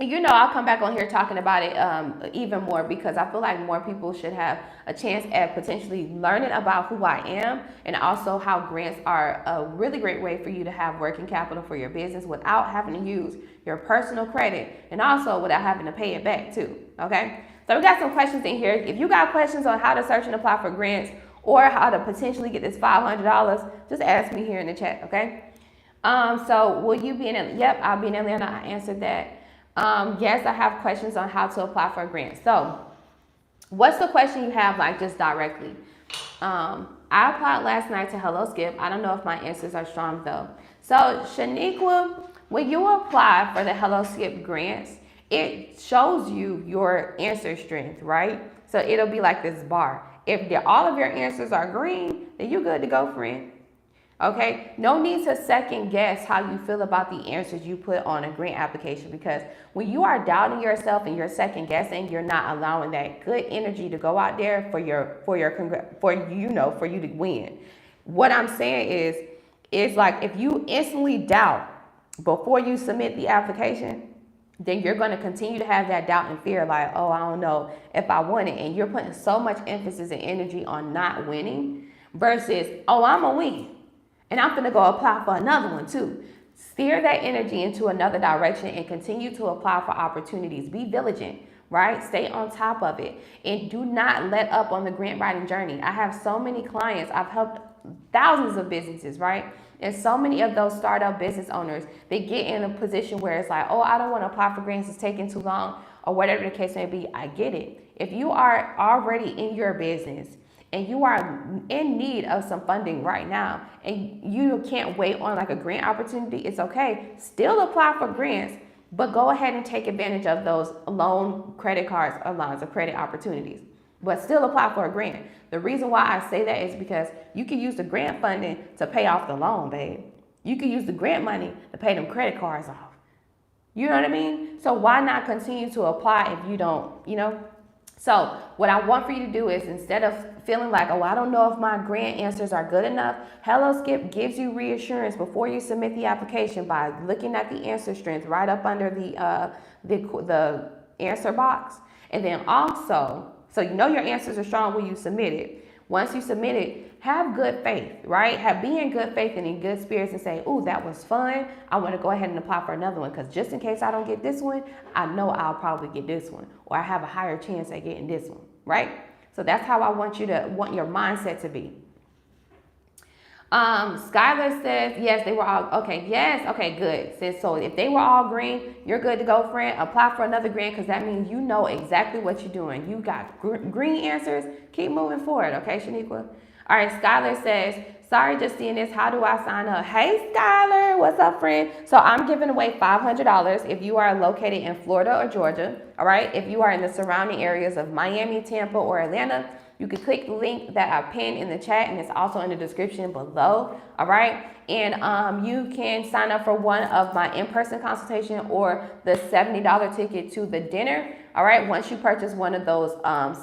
S1: I'll come back on here talking about it even more, because I feel like more people should have a chance at potentially learning about who I am, and also how grants are a really great way for you to have working capital for your business without having to use your personal credit, and also without having to pay it back too, okay? So we got some questions in here. If you got questions on how to search and apply for grants or how to potentially get this $500, just ask me here in the chat, okay? So will you be in Atlanta? Yep, I'll be in Atlanta. I answered that. Yes, I have questions on how to apply for a grant. So what's the question you have, just directly? I applied last night to Hello Skip. I don't know if my answers are strong though. So Shaniqua, when you apply for the Hello Skip grants, it shows you your answer strength, right? So it'll be like this bar. If all of your answers are green, then you're good to go, friend. Okay, no need to second guess how you feel about the answers you put on a grant application, because when you are doubting yourself and you're second guessing, you're not allowing that good energy to go out there for you to win. What I'm saying is like, if you instantly doubt before you submit the application, then you're going to continue to have that doubt and fear, like, oh, I don't know if I won it, and you're putting so much emphasis and energy on not winning versus, oh, I'm gonna win. And I'm going to go apply for another one too. Steer that energy into another direction and continue to apply for opportunities. Be diligent, right? Stay on top of it and do not let up on the grant writing journey. I have so many clients. I've helped thousands of businesses, right? And so many of those startup business owners, they get in a position where it's like, oh, I don't want to apply for grants, it's taking too long, or whatever the case may be. I get it. If you are already in your business and you are in need of some funding right now and you can't wait on like a grant opportunity, it's okay. Still apply for grants, but go ahead and take advantage of those loan, credit cards, or lines of credit opportunities. But still apply for a grant. The reason why I say that is because you can use the grant funding to pay off the loan, babe. You can use the grant money to pay them credit cards off. You know what I mean? So why not continue to apply if you don't, So what I want for you to do is, instead of feeling like, oh, I don't know if my grant answers are good enough, HelloSkip gives you reassurance before you submit the application by looking at the answer strings right up under the answer box. And then also, so you know your answers are strong when you submit it. Once you submit it, have good faith, right? Be in good faith and in good spirits and say, oh, that was fun. I want to go ahead and apply for another one because just in case I don't get this one, I know I'll probably get this one, or I have a higher chance at getting this one, right? So that's how I want your mindset to be. Skylar says, yes, they were all, okay, yes, okay, good. Says, so if they were all green, you're good to go, friend. Apply for another grant because that means you know exactly what you're doing. You got green answers. Keep moving forward, okay, Shaniqua? All right, Skylar says, sorry, just seeing this. How do I sign up? Hey, Skylar, what's up, friend? So I'm giving away $500 if you are located in Florida or Georgia, all right? If you are in the surrounding areas of Miami, Tampa, or Atlanta, you can click the link that I pinned in the chat, and it's also in the description below, all right? And you can sign up for one of my in-person consultation or the $70 ticket to the dinner, all right? Once you purchase one of those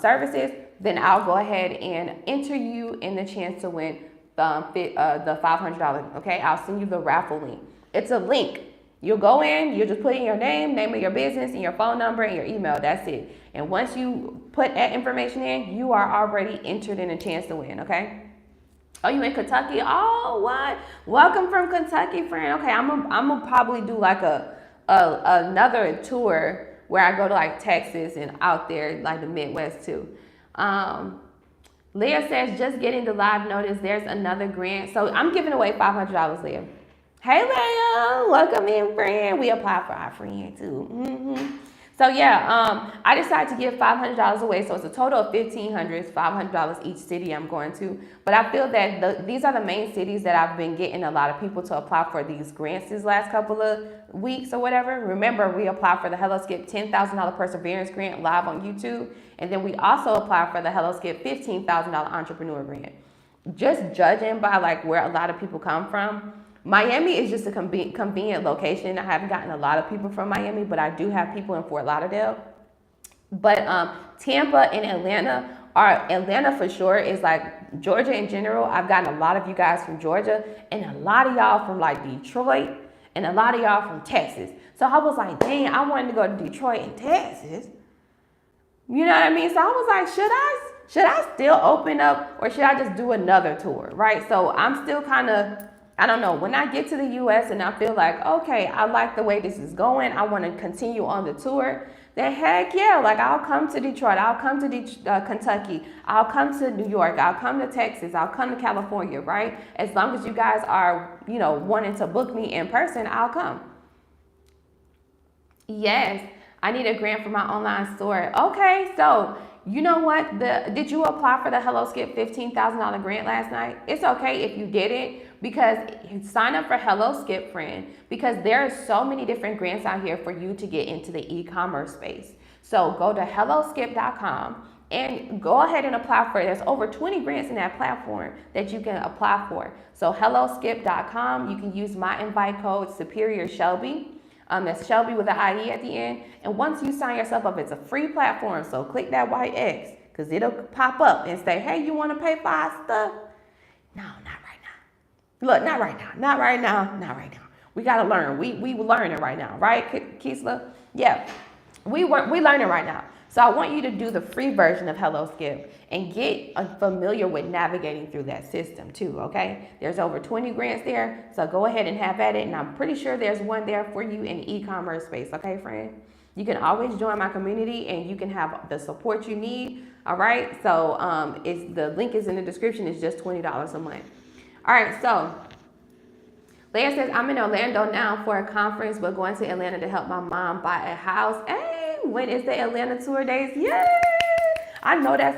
S1: services, then I'll go ahead and enter you in the chance to win the $500, okay? I'll send you the raffle link. It's a link. You'll go in, you'll just put in your name of your business, and your phone number, and your email. That's it. And once you put that information in, you are already entered in a chance to win, okay? Oh, you in Kentucky? Oh, what? Welcome from Kentucky, friend. Okay, I'm gonna probably do like another tour where I go to like Texas and out there, like the Midwest too. Leah says, just getting the live notice, there's another grant. So I'm giving away $500, Leah. Hey, Leah, welcome in, friend. We applied for our friend too. So yeah, I decided to give $500 away. So it's a total of $1,500, $500 each city I'm going to. But I feel that these are the main cities that I've been getting a lot of people to apply for these grants these last couple of weeks or whatever. Remember, we applied for the HelloSkip $10,000 Perseverance Grant live on YouTube. And then we also applied for the HelloSkip $15,000 Entrepreneur Grant. Just judging by like where a lot of people come from, Miami is just a convenient location. I haven't gotten a lot of people from Miami, but I do have people in Fort Lauderdale. But Tampa and Atlanta for sure is like Georgia in general. I've gotten a lot of you guys from Georgia and a lot of y'all from like Detroit and a lot of y'all from Texas. So I was like, dang, I wanted to go to Detroit and Texas. You know what I mean? So I was like, should I still open up or should I just do another tour, right? So I'm still kind of, I don't know, when I get to the U.S. and I feel like, okay, I like the way this is going, I want to continue on the tour, then heck yeah, like I'll come to Detroit, I'll come to Kentucky, I'll come to New York, I'll come to Texas, I'll come to California, right? As long as you guys are, wanting to book me in person, I'll come. Yes, I need a grant for my online store. Okay, so you know what? Did you apply for the HelloSkip $15,000 grant last night? It's okay if you didn't, because sign up for HelloSkip, friend, because there are so many different grants out here for you to get into the e-commerce space. So go to helloskip.com and go ahead and apply for it. There's over 20 grants in that platform that you can apply for. So helloskip.com, you can use my invite code Superior Shelbie. That's Shelbie with an IE at the end. And once you sign yourself up, it's a free platform. So click that white X because it'll pop up and say, hey, you want to pay for our stuff? No, not right now. Look, not right now. Not right now. Not right now. We got to learn. We learning right now, right, Keisla? Yeah, we learning right now. So I want you to do the free version of Hello Skip and get familiar with navigating through that system too, okay? There's over 20 grants there, so go ahead and have at it. And I'm pretty sure there's one there for you in the e-commerce space, okay, friend? You can always join my community and you can have the support you need, all right? So the link is in the description. It's just $20 a month. All right, so Leah says, I'm in Orlando now for a conference, but going to Atlanta to help my mom buy a house. Hey, when is the Atlanta tour days? Yay! I know that's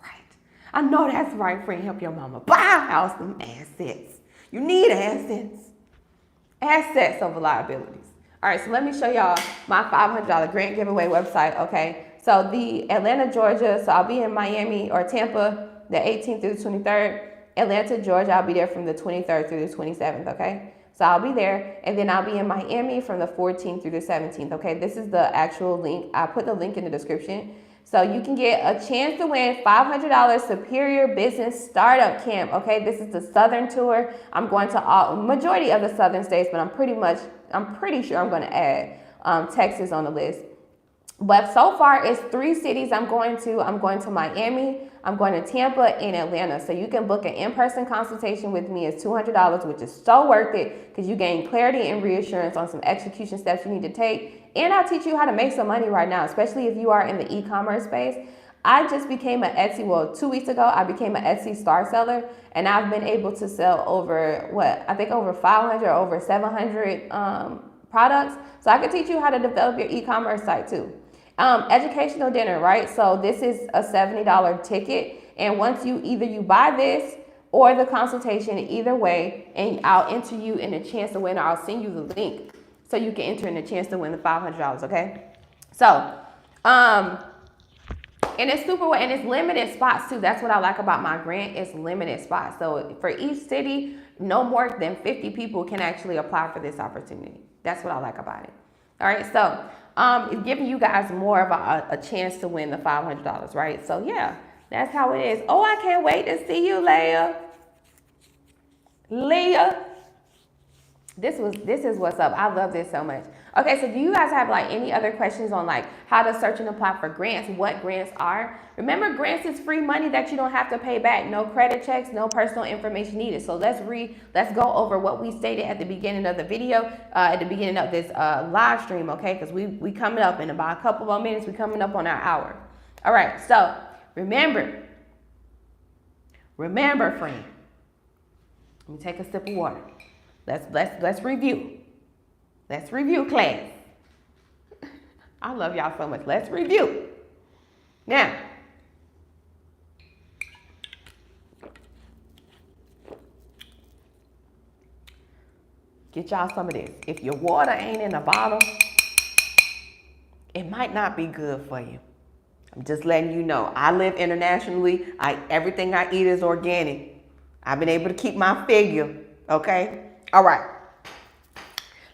S1: right. I know that's right, friend. Help your mama buy a house, some assets. You need assets. Assets over liabilities. All right, so let me show y'all my $500 grant giveaway website, okay? So the Atlanta, Georgia, so I'll be in Miami or Tampa the 18th through the 23rd. Atlanta, Georgia, I'll be there from the 23rd through the 27th, okay? So I'll be there, and then I'll be in Miami from the 14th through the 17th, okay? This is the actual link. I put the link in the description. So you can get a chance to win $500 Superior Business Startup Camp, okay? This is the Southern tour. I'm going to majority of the Southern states, but I'm pretty sure I'm going to add Texas on the list. But so far, it's 3 cities I'm going to. I'm going to Miami, I'm going to Tampa, and Atlanta. So you can book an in-person consultation with me. It's $200, which is so worth it because you gain clarity and reassurance on some execution steps you need to take. And I'll teach you how to make some money right now, especially if you are in the e-commerce space. I just became an Etsy, 2 weeks ago, I became an Etsy star seller, and I've been able to sell over, over 500 or over 700 products. So I can teach you how to develop your e-commerce site too. Educational dinner, right? So this is a $70 ticket. And once you buy this or the consultation, either way, and I'll enter you in a chance to win, or I'll send you the link so you can enter in a chance to win the $500, okay? So, and it's and it's limited spots too. That's what I like about my grant. It's limited spots. So for each city, no more than 50 people can actually apply for this opportunity. That's what I like about it. All right, so it's giving you guys more of a chance to win the $500, right? So yeah, that's how it is. Oh, I can't wait to see you, Leah. This is what's up. I love this so much. Okay, so do you guys have any other questions on how to search and apply for grants, what grants are? Remember, grants is free money that you don't have to pay back. No credit checks, no personal information needed. So let's go over what we stated at the beginning of the video, at the beginning of this live stream, okay? Because we coming up in about a couple more minutes. We coming up on our hour. All right, so remember, friend. Let me take a sip of water. Let's review. Let's review, class. I love y'all so much. Let's review. Now, get y'all some of this. If your water ain't in a bottle, it might not be good for you. I'm just letting you know. I live internationally. Everything I eat is organic. I've been able to keep my figure, okay? All right,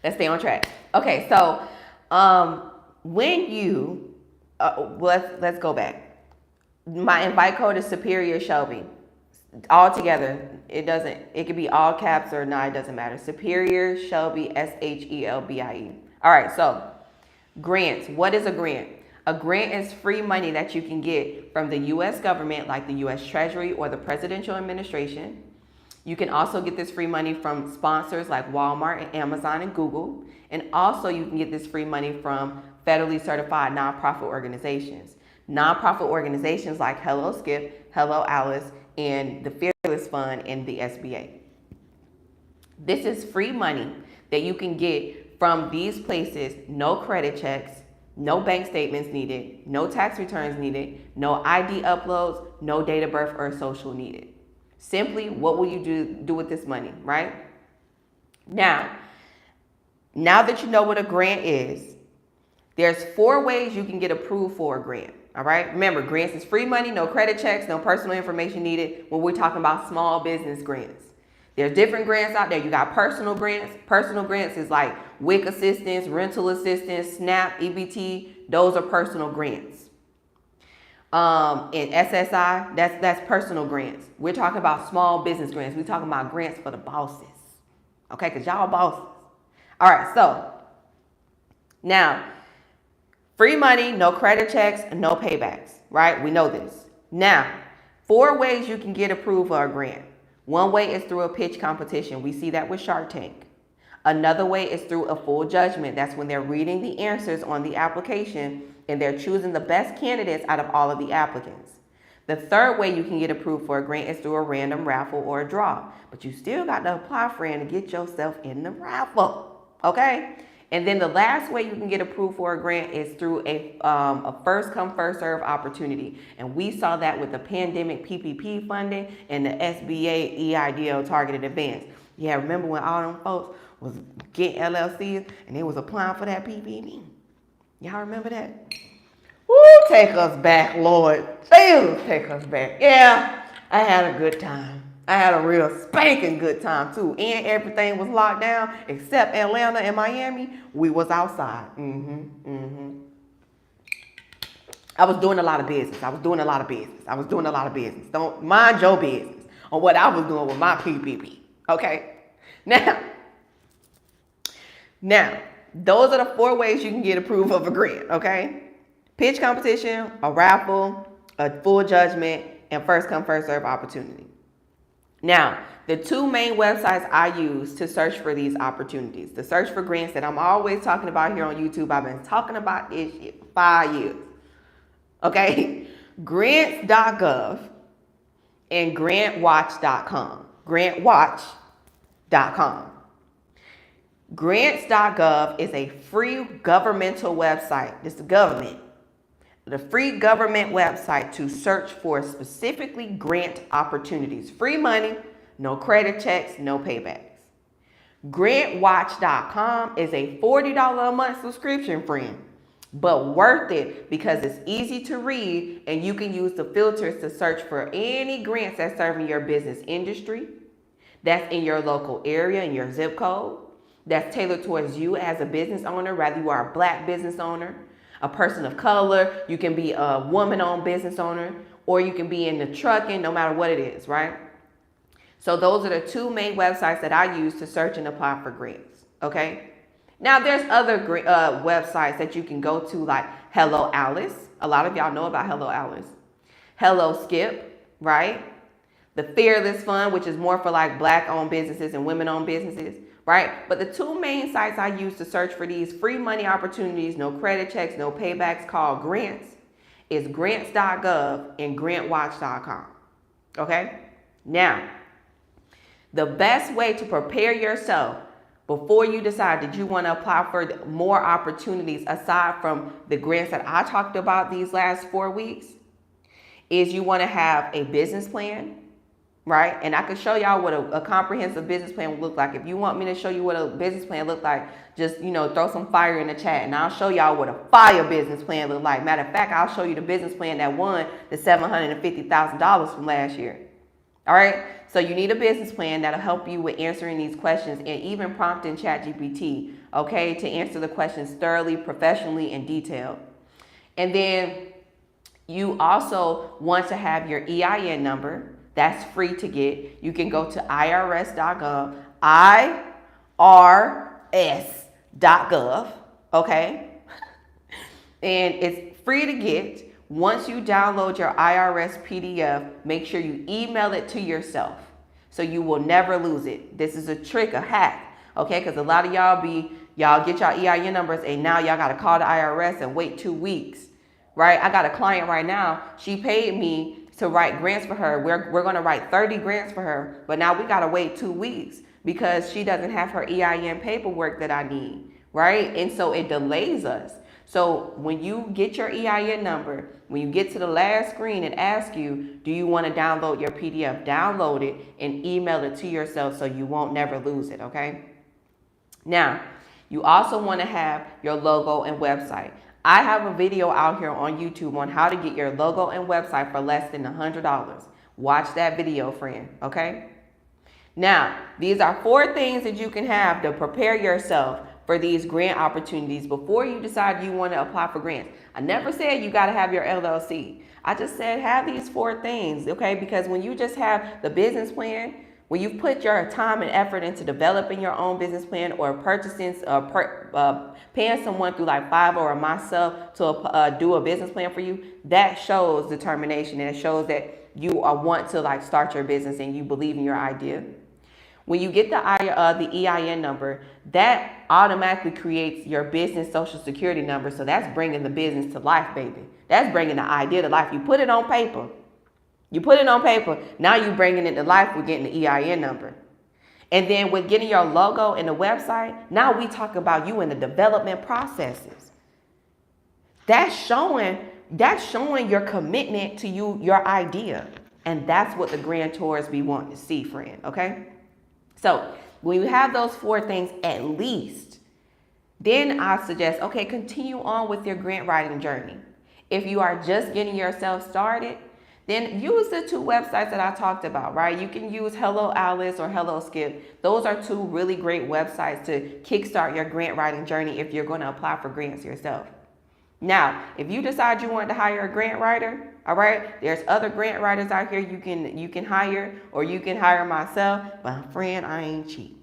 S1: let's stay on track. Okay, so when you, let's go back. My invite code is Superior Shelbie. All together, it could be all caps or not, it doesn't matter. Superior Shelbie, SHELBIE. All right, so grants. What is a grant? A grant is free money that you can get from the U.S. government, like the U.S. Treasury or the Presidential Administration. You can also get this free money from sponsors like Walmart and Amazon and Google. And also you can get this free money from federally certified nonprofit organizations. Nonprofit organizations like Hello Skip, Hello Alice, and the Fearless Fund and the SBA. This is free money that you can get from these places. No credit checks, no bank statements needed, no tax returns needed, no ID uploads, no date of birth or social needed. Simply, what will you do with this money, right? Now that you know what a grant is, there's 4 ways you can get approved for a grant, all right? Remember, grants is free money, no credit checks, no personal information needed when we're talking about small business grants. There's different grants out there. You got personal grants. Personal grants is like WIC assistance, rental assistance, SNAP, EBT. Those are personal grants. And SSI, that's personal grants. We're talking about small business grants. We're talking about grants for the bosses. Okay, because y'all bosses. All right, so now Free money, no credit checks, no paybacks, right? We know this. Now, 4 ways you can get approved for a grant. One way is through a pitch competition. We see that with Shark Tank. Another way is through a full judgment. That's when they're reading the answers on the application and they're choosing the best candidates out of all of the applicants. The third way you can get approved for a grant is through a random raffle or a draw. But you still got to apply, friend, to get yourself in the raffle. Okay? And then the last way you can get approved for a grant is through a first come, first serve opportunity. And we saw that with the pandemic PPP funding and the SBA EIDL targeted advance. Yeah, remember when all them folks was getting LLCs and they was applying for that PPP? Y'all remember that? Woo, take us back, Lord. Please take us back. Yeah, I had a good time. I had a real spanking good time too. And everything was locked down except Atlanta and Miami. We was outside. I was doing a lot of business. Don't mind your business on what I was doing with my PPP. Okay? Now, those are the 4 ways you can get approved of a grant, okay? Pitch competition, a raffle, a full judgment, and first come, first serve opportunity. Now, the 2 main websites I use to search for these opportunities, to search for grants that I'm always talking about here on YouTube. I've been talking about this shit for 5 years. Okay? Grants.gov and grantwatch.com. Grantwatch.com. Grants.gov is a free governmental website. This is government. The free government website to search for specifically grant opportunities. Free money, no credit checks, no paybacks. Grantwatch.com is a $40 a month subscription, friend, but worth it because it's easy to read and you can use the filters to search for any grants that's serving your business industry, that's in your local area, in your zip code, that's tailored towards you as a business owner, whether you are a Black business owner, a person of color, you can be a woman-owned business owner, or you can be in the trucking, no matter what it is, right? So those are the 2 main websites that I use to search and apply for grants, okay? Now there's other websites that you can go to, like Hello Alice. A lot of y'all know about Hello Alice. Hello Skip, right? The Fearless Fund, which is more for like Black-owned businesses and women-owned businesses. Right? But the 2 main sites I use to search for these free money opportunities, no credit checks, no paybacks, called grants, is grants.gov and grantwatch.com. Okay? Now, the best way to prepare yourself before you decide that you want to apply for more opportunities aside from the grants that I talked about these last 4 weeks is you want to have a business plan. Right? And I can show y'all what a comprehensive business plan would look like. If you want me to show you what a business plan look like, just, throw some fire in the chat and I'll show y'all what a fire business plan look like. Matter of fact, I'll show you the business plan that won the $750,000 from last year. All right? So you need a business plan that'll help you with answering these questions and even prompting ChatGPT, okay, to answer the questions thoroughly, professionally, and detailed. And then you also want to have your EIN number. That's free to get. You can go to irs.gov, irs.gov, okay? And it's free to get. Once you download your IRS PDF, make sure you email it to yourself so you will never lose it. This is a trick, a hack, okay? Because a lot of y'all get your EIN numbers and now y'all got to call the IRS and wait 2 weeks, right? I got a client right now. She paid me to write grants for her. We're going to write 30 grants for her, but now we got to wait 2 weeks because she doesn't have her EIN paperwork that I need, right? And so it delays us. So when you get your EIN number, when you get to the last screen and ask you, do you want to download your PDF? Download it and email it to yourself so you won't never lose it, okay? Now, you also want to have your logo and website. I have a video out here on YouTube on how to get your logo and website for less than $100. Watch that video, friend, okay? Now, these are 4 things that you can have to prepare yourself for these grant opportunities before you decide you want to apply for grants. I never said you got to have your LLC. I just said have these 4 things, okay? Because when you just have the business plan,
S2: When you put your time and effort into developing your own business plan or purchasing, paying someone through like Fiverr or myself to do a business plan for you, that shows determination and it shows that you want to like start your business and you believe in your idea. When you get the EIN number, that automatically creates your business social security number. So that's bringing the business to life, baby. That's bringing the idea to life. You put it on paper. Now you're bringing it to life with getting the EIN number. And then with getting your logo and the website, now we talk about you in the development processes. That's showing your commitment to your idea. And that's what the grantors be wanting to see, friend, okay? So when you have those 4 things at least, then I suggest, okay, continue on with your grant writing journey. If you are just getting yourself started, then use the 2 websites that I talked about, right? You can use Hello Alice or Hello Skip. Those are 2 really great websites to kickstart your grant writing journey if you're going to apply for grants yourself. Now, if you decide you want to hire a grant writer, all right, there's other grant writers out here you can hire, or you can hire myself. But friend, I ain't cheap.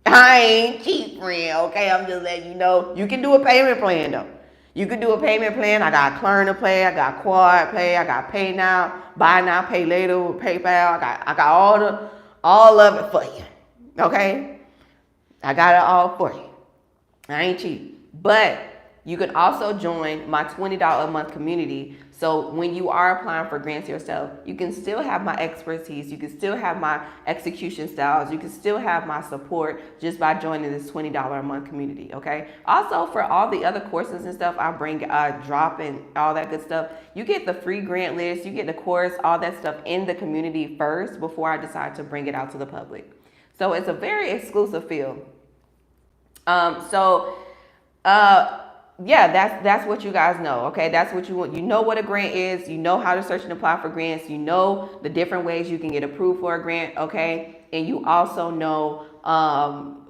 S2: Friend. Okay, I'm just letting you know. You can do a payment plan though. You can do a payment plan. I got Klarna Pay, I got Quad Pay, I got Pay Now, Buy Now, Pay Later, PayPal. I got all of it for you. Okay, I got it all for you. I ain't cheap, but you can also join my $20 a month community. So when you are applying for grants yourself, you can still have my expertise. You can still have my execution styles. You can still have my support just by joining this $20 a month community, okay? Also, for all the other courses and stuff I drop and all that good stuff, you get the free grant list, you get the course, all that stuff in the community first before I decide to bring it out to the public. So it's a very exclusive field. Yeah, that's what you guys know, okay? That's what you want. You know what a grant is. You know how to search and apply for grants. You know the different ways you can get approved for a grant, okay? And you also know,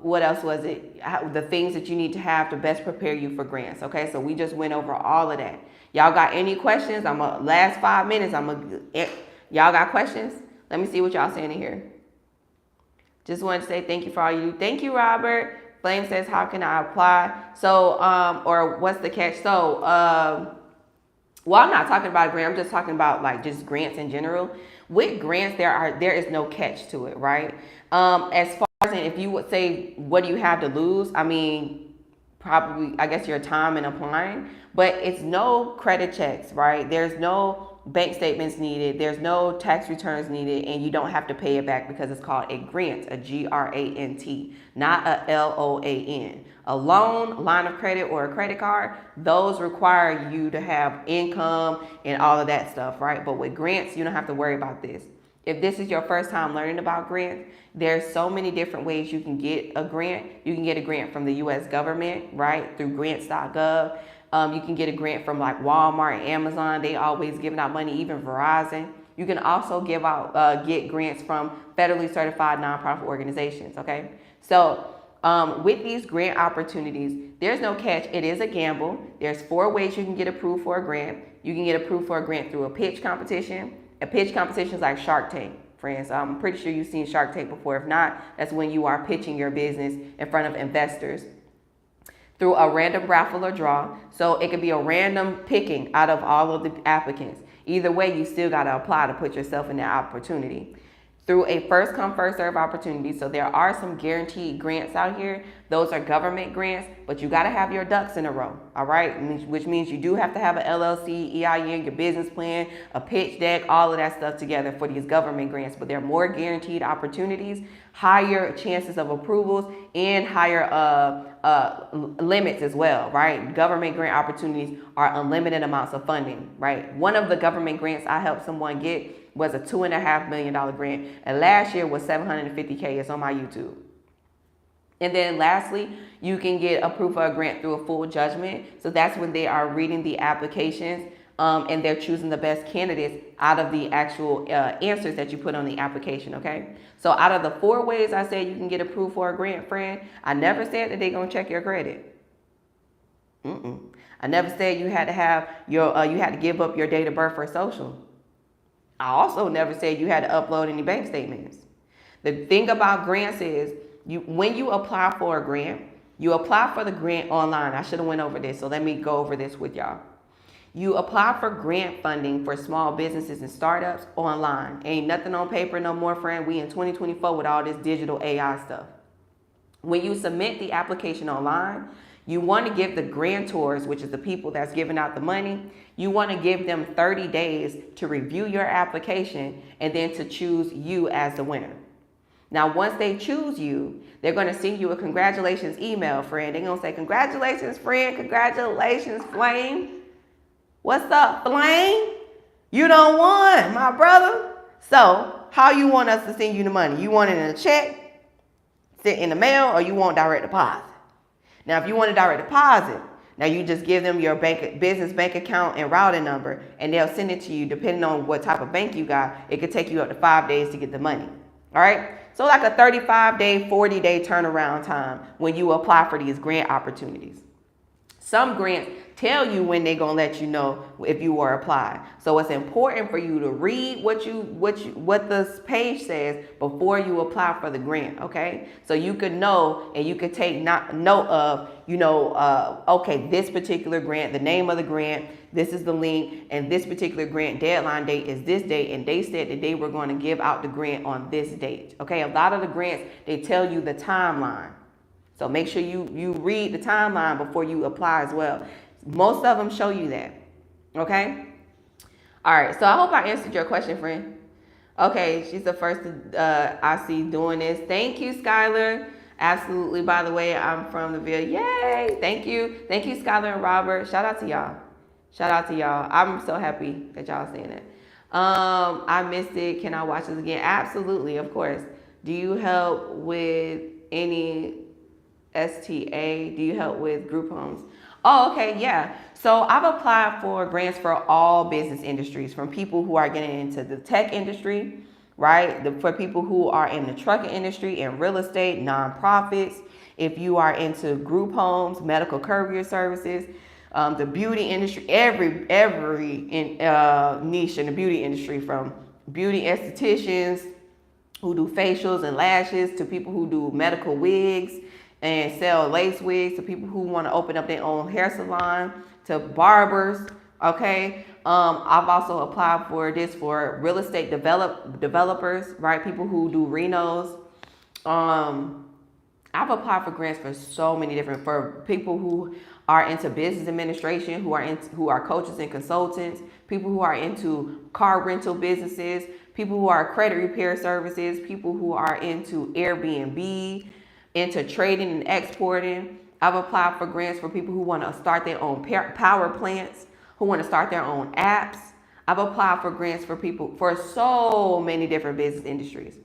S2: what else was it? The things that you need to have to best prepare you for grants, okay? So we just went over all of that. Y'all got any questions? Last 5 minutes, y'all got questions? Let me see what y'all saying in here. Just wanted to say thank you for all you do. Thank you, Robert. Flame says, how can I apply? So, or what's the catch? So, well, I'm not talking about a grant. I'm just talking about like just grants in general. With grants, there is no catch to it, right? As far as if you would say, what do you have to lose? I mean, probably, I guess your time in applying, but it's no credit checks, right? There's no bank statements needed. There's no tax returns needed, and you don't have to pay it back because it's called a grant, a grant, not a loan. A loan, line of credit, or a credit card, those require you to have income and all of that stuff, right? But with grants, you don't have to worry about this. If this is your first time learning about grants, there's so many different ways you can get a grant. You can get a grant from the U.S. government, right, through grants.gov. You can get a grant from like Walmart and Amazon. They always giving out money, even Verizon. You can also get grants from federally certified nonprofit organizations, okay? So with these grant opportunities, there's no catch. It is a gamble. There's 4 ways you can get approved for a grant. You can get approved for a grant through a pitch competition. A pitch competition is like Shark Tank, friends. I'm pretty sure you've seen Shark Tank before. If not, that's when you are pitching your business in front of investors. Through a random raffle or draw. So it could be a random picking out of all of the applicants. Either way, you still got to apply to put yourself in that opportunity. Through a first come, first serve opportunity. So there are some guaranteed grants out here. Those are government grants, but you got to have your ducks in a row, all right? Which means you do have to have an LLC, EIN, your business plan, a pitch deck, all of that stuff together for these government grants. But there are more guaranteed opportunities, higher chances of approvals, and higher limits as well, right? Government grant opportunities are unlimited amounts of funding, right? One of the government grants I helped someone get was a $2.5 million grant, and last year was $750K. It's on my YouTube. And then lastly, you can get approved for a grant through a full judgment. So that's when they are reading the applications and they're choosing the best candidates out of the actual answers that you put on the application, okay? So out of the 4 ways I said you can get approved for a grant, friend, I never said that they're going to check your credit. I never said you had to have you had to give up your date of birth or social. I also never said you had to upload any bank statements. The thing about grants is when you apply for a grant, you apply for the grant online. I should have went over this, so let me go over this with y'all. You apply for grant funding for small businesses and startups online. Ain't nothing on paper no more, friend. We in 2024 with all this digital AI stuff. When you submit the application online, you want to give the grantors, which is the people that's giving out the money, you want to give them 30 days to review your application and then to choose you as the winner. Now, once they choose you, they're going to send you a congratulations email, friend. They're going to say, congratulations, friend. Congratulations, Flame. What's up, Flame? You done won, my brother. So, how you want us to send you the money? You want it in a check, sit in the mail, or you want direct deposit? Now, if you want a direct deposit, now you just give them your business bank account and routing number, and they'll send it to you. Depending on what type of bank you got, it could take you up to 5 days to get the money. All right? So like a 35-day, 40-day turnaround time when you apply for these grant opportunities. Some grants tell you when they're gonna let you know if you are applied. So it's important for you to read what the page says before you apply for the grant. Okay, so you could know and you could take note of, okay, this particular grant, the name of the grant, this is the link, and this particular grant deadline date is this date, and they said that they were going to give out the grant on this date. Okay, a lot of the grants, they tell you the timeline. So make sure you read the timeline before you apply as well. Most of them show you that. Okay? All right. So I hope I answered your question, friend. Okay. She's the first I see doing this. Thank you, Skylar. Absolutely. By the way, I'm from the Ville. Yay. Thank you. Thank you, Skylar and Robert. Shout out to y'all. Shout out to y'all. I'm so happy that y'all saying it. I missed it. Can I watch this again? Absolutely. Of course. Do you help with any STA? Do you help with group homes? Oh, okay, yeah. So I've applied for grants for all business industries, from people who are getting into the tech industry, right? For people who are in the trucking industry and real estate, nonprofits. If you are into group homes, medical courier services, the beauty industry, every niche in the beauty industry, from beauty estheticians who do facials and lashes to people who do medical wigs and sell lace wigs, to people who want to open up their own hair salon, to barbers. Okay, I've also applied for this for real estate developers, right? People who do renos. I've applied for grants for so many different, for people who are into business administration, who are coaches and consultants, people who are into car rental businesses, people who are credit repair services, people who are into Airbnb, into trading and exporting. I've applied for grants for people who want to start their own power plants, who want to start their own apps. I've applied for grants for people for so many different business industries.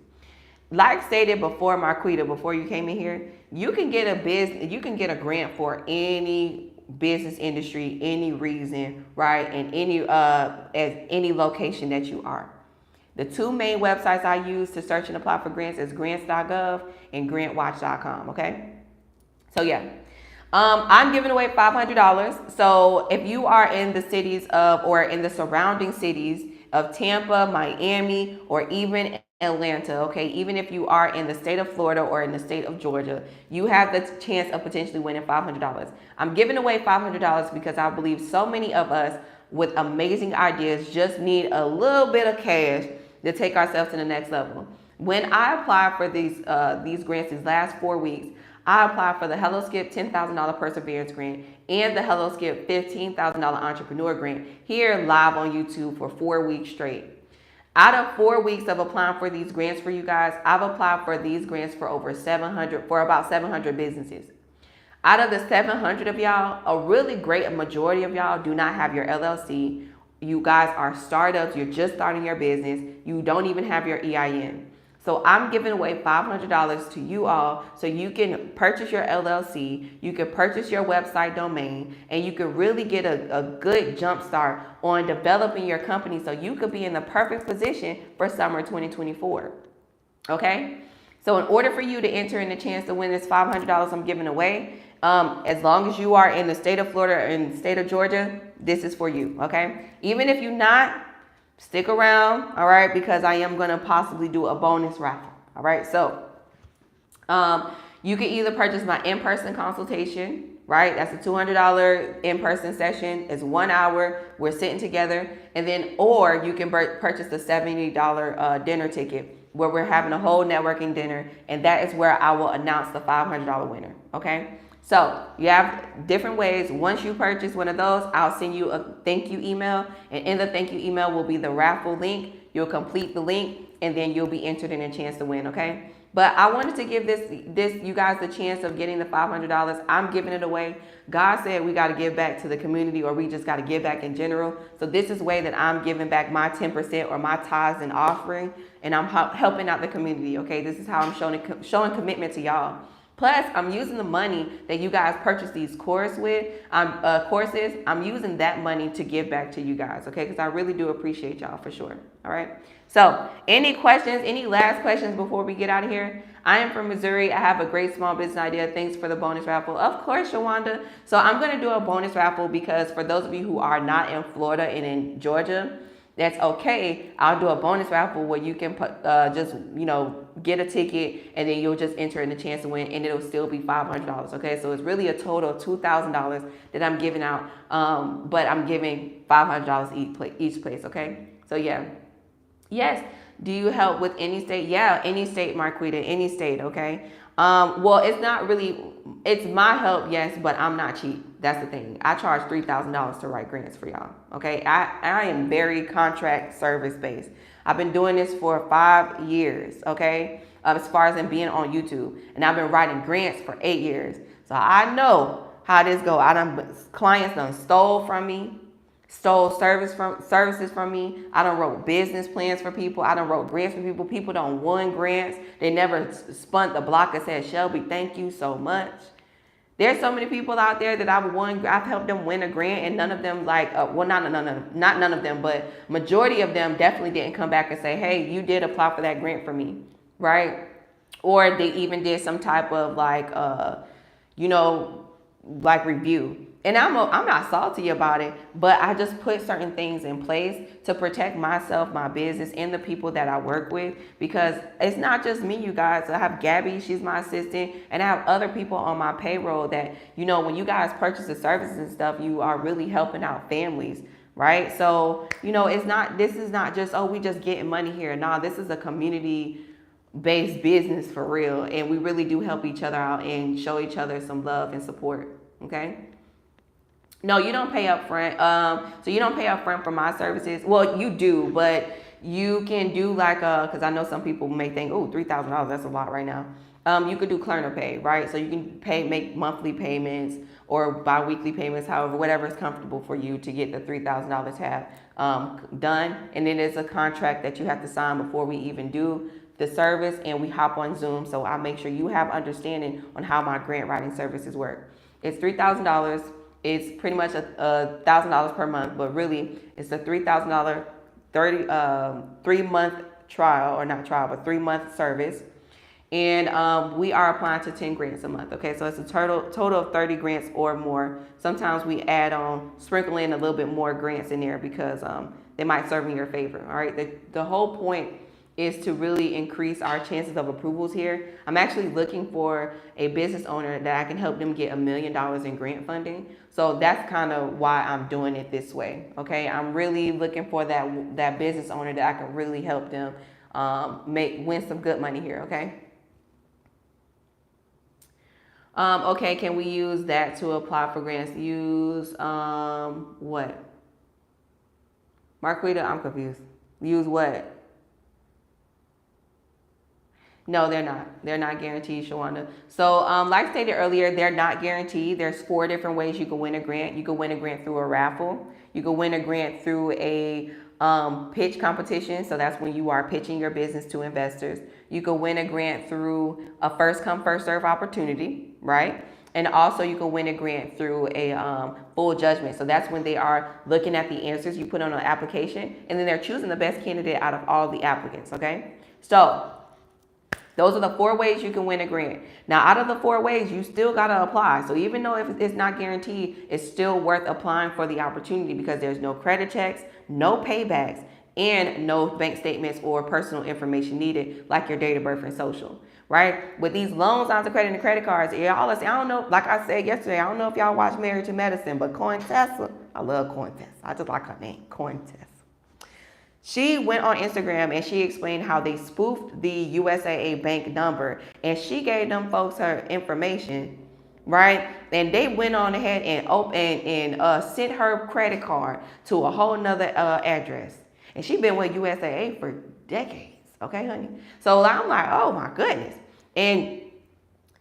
S2: Like stated before, Marquita, before you came in here, you can get a grant for any business industry, any reason, right? And any location that you are. The two main websites I use to search and apply for grants is grants.gov and grantwatch.com, okay? So yeah, I'm giving away $500. So if you are in the cities of, or in the surrounding cities of Tampa, Miami, or even Atlanta, okay, even if you are in the state of Florida or in the state of Georgia, you have the chance of potentially winning $500. I'm giving away $500 because I believe so many of us with amazing ideas just need a little bit of cash to take ourselves to the next level. When I applied for these grants these last 4 weeks, I applied for the Hello Skip $10,000 Perseverance Grant and the Hello Skip $15,000 Entrepreneur Grant here live on YouTube for 4 weeks straight. Out of 4 weeks of applying for these grants for you guys, I've applied for these grants for about 700 businesses. Out of the 700 of y'all, a really great majority of y'all do not have your LLC. You guys are startups. You're just starting your business. You don't even have your EIN. So I'm giving away $500 to you all so you can purchase your LLC, you can purchase your website domain, and you can really get a good jump start on developing your company so you could be in the perfect position for summer 2024. Okay? So in order for you to enter in the chance to win this $500 I'm giving away, as long as you are in the state of Florida and the state of Georgia, this is for you, okay? Even if you're not, stick around, all right? Because I am going to possibly do a bonus raffle, All right, so you can either purchase my in-person consultation, right? That's a $200 in-person session. It's 1 hour. We're sitting together, and then, or you can purchase the $70 dinner ticket where we're having a whole networking dinner, and that is where I will announce the $500 winner. Okay. So you have different ways. Once you purchase one of those, I'll send you a thank you email, and in the thank you email will be the raffle link. You'll complete the link, and then you'll be entered in a chance to win. Okay. But I wanted to give this you guys the chance of getting the $500. I'm giving it away. God said we got to give back to the community, or we just got to give back in general. So this is the way that I'm giving back my 10% or my tithes and offering, and I'm helping out the community. Okay, this is how I'm showing commitment to y'all. Plus, I'm using the money that you guys purchase these courses. I'm using that money to give back to you guys, okay? Because I really do appreciate y'all for sure, all right? So, any questions, any last questions before we get out of here? I am from Missouri. I have a great small business idea. Thanks for the bonus raffle. Of course, Shawanda. So, I'm going to do a bonus raffle because for those of you who are not in Florida and in Georgia, that's okay. I'll do a bonus raffle where you can just, get a ticket, and then you'll just enter in the chance to win, and it'll still be $500. Okay, so it's really a total of $2,000 that I'm giving out, but I'm giving $500 each place. Okay, so yeah, yes. Do you help with any state? Yeah, any state, Marquita, any state. Okay. Well, it's not really. It's my help, yes, but I'm not cheap. That's the thing. I charge $3,000 to write grants for y'all. Okay, I am very contract service based. I've been doing this for 5 years. Okay, as far as in being on YouTube, and I've been writing grants for 8 years. So I know how this go. Clients done stole from me, stole services from me. I done wrote business plans for people. I done wrote grants for people. People done won grants. They never spun the block and said, Shelby, thank you so much. There's so many people out there that I've helped them win a grant, and none of them not none of them, but majority of them definitely didn't come back and say, hey, you did apply for that grant for me, right? Or they even did some type of review. And I'm not salty about it, but I just put certain things in place to protect myself, my business, and the people that I work with, because it's not just me, you guys. I have Gabby, she's my assistant, and I have other people on my payroll that, when you guys purchase the services and stuff, you are really helping out families, right? So, this is not just, we just getting money here. No, this is a community-based business for real, and we really do help each other out and show each other some love and support, okay? No, you don't pay up front. So you don't pay up front for my services. Well, you do, but you can do because I know some people may think, $3,000, that's a lot right now. You could do Klarna Pay, right? So you can make monthly payments or bi-weekly payments, however, whatever is comfortable for you to get the $3,000 tab done. And then there's a contract that you have to sign before we even do the service, and we hop on Zoom. So I make sure you have understanding on how my grant writing services work. It's $3,000. It's pretty much $1,000 per month, but really it's a $3,000 3-month trial, or not trial, but 3-month service. And we are applying to 10 grants a month. Okay, so it's a total of 30 grants or more. Sometimes we sprinkle in a little bit more grants in there because they might serve in your favor. All right, the whole point is to really increase our chances of approvals here. I'm actually looking for a business owner that I can help them get $1 million in grant funding. So that's kind of why I'm doing it this way, okay? I'm really looking for that business owner that I can really help them win some good money here, okay? Okay, can we use that to apply for grants? Use what? Marquita, I'm confused. Use what? No, they're not. They're not guaranteed, Shawanda. So like stated earlier, they're not guaranteed. There's 4 different ways you can win a grant. You can win a grant through a raffle. You can win a grant through a pitch competition. So that's when you are pitching your business to investors. You can win a grant through a first come, first serve opportunity, right? And also you can win a grant through a full judgment. So that's when they are looking at the answers you put on an application, and then they're choosing the best candidate out of all the applicants, okay? So those are the 4 ways you can win a grant. Now, out of the 4 ways, you still got to apply. So even though if it's not guaranteed, it's still worth applying for the opportunity because there's no credit checks, no paybacks, and no bank statements or personal information needed, like your date of birth and social. Right? With these loans, lines of credit, and credit cards, y'all, I don't know, like I said yesterday, I don't know if y'all watch Married to Medicine, but Cointessa, I love Cointessa. I just like her name, Cointessa. She went on Instagram and she explained how they spoofed the USAA bank number, and she gave them folks her information, right? And they went on ahead and sent her credit card to a whole nother address. And she been with USAA for decades. Okay, honey. So I'm like, oh my goodness. And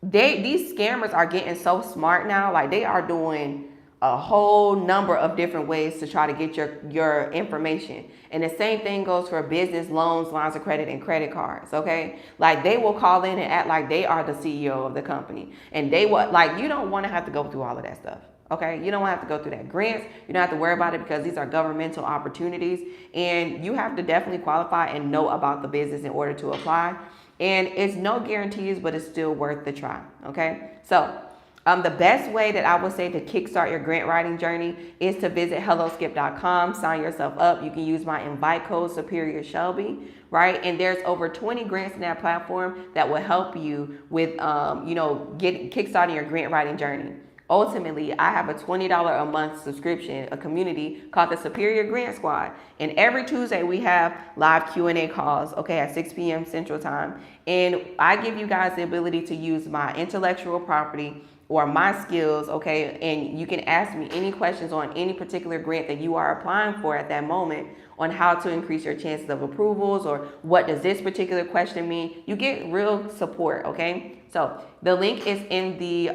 S2: these scammers are getting so smart now. Like, they are doing a whole number of different ways to try to get your information. And the same thing goes for business loans, lines of credit, and credit cards. Okay, like, they will call in and act like they are the CEO of the company, and they will, like, you don't want to have to go through all of that stuff. Okay, you don't have to go through that grants. You don't have to worry about it, because these are governmental opportunities, and you have to definitely qualify and know about the business in order to apply. And it's no guarantees, but it's still worth the try. Okay, so the best way that I would say to kickstart your grant writing journey is to visit helloskip.com, sign yourself up. You can use my invite code Superior Shelbie, right? And there's over 20 grants in that platform that will help you with, kickstarting your grant writing journey. Ultimately, I have a $20 a month subscription, a community called the Superior Grant Squad. And every Tuesday we have live Q&A calls, okay, at 6 p.m. Central Time. And I give you guys the ability to use my intellectual property or my skills, okay, and you can ask me any questions on any particular grant that you are applying for at that moment, on how to increase your chances of approvals, or what does this particular question mean. You get real support, okay? So the link is in the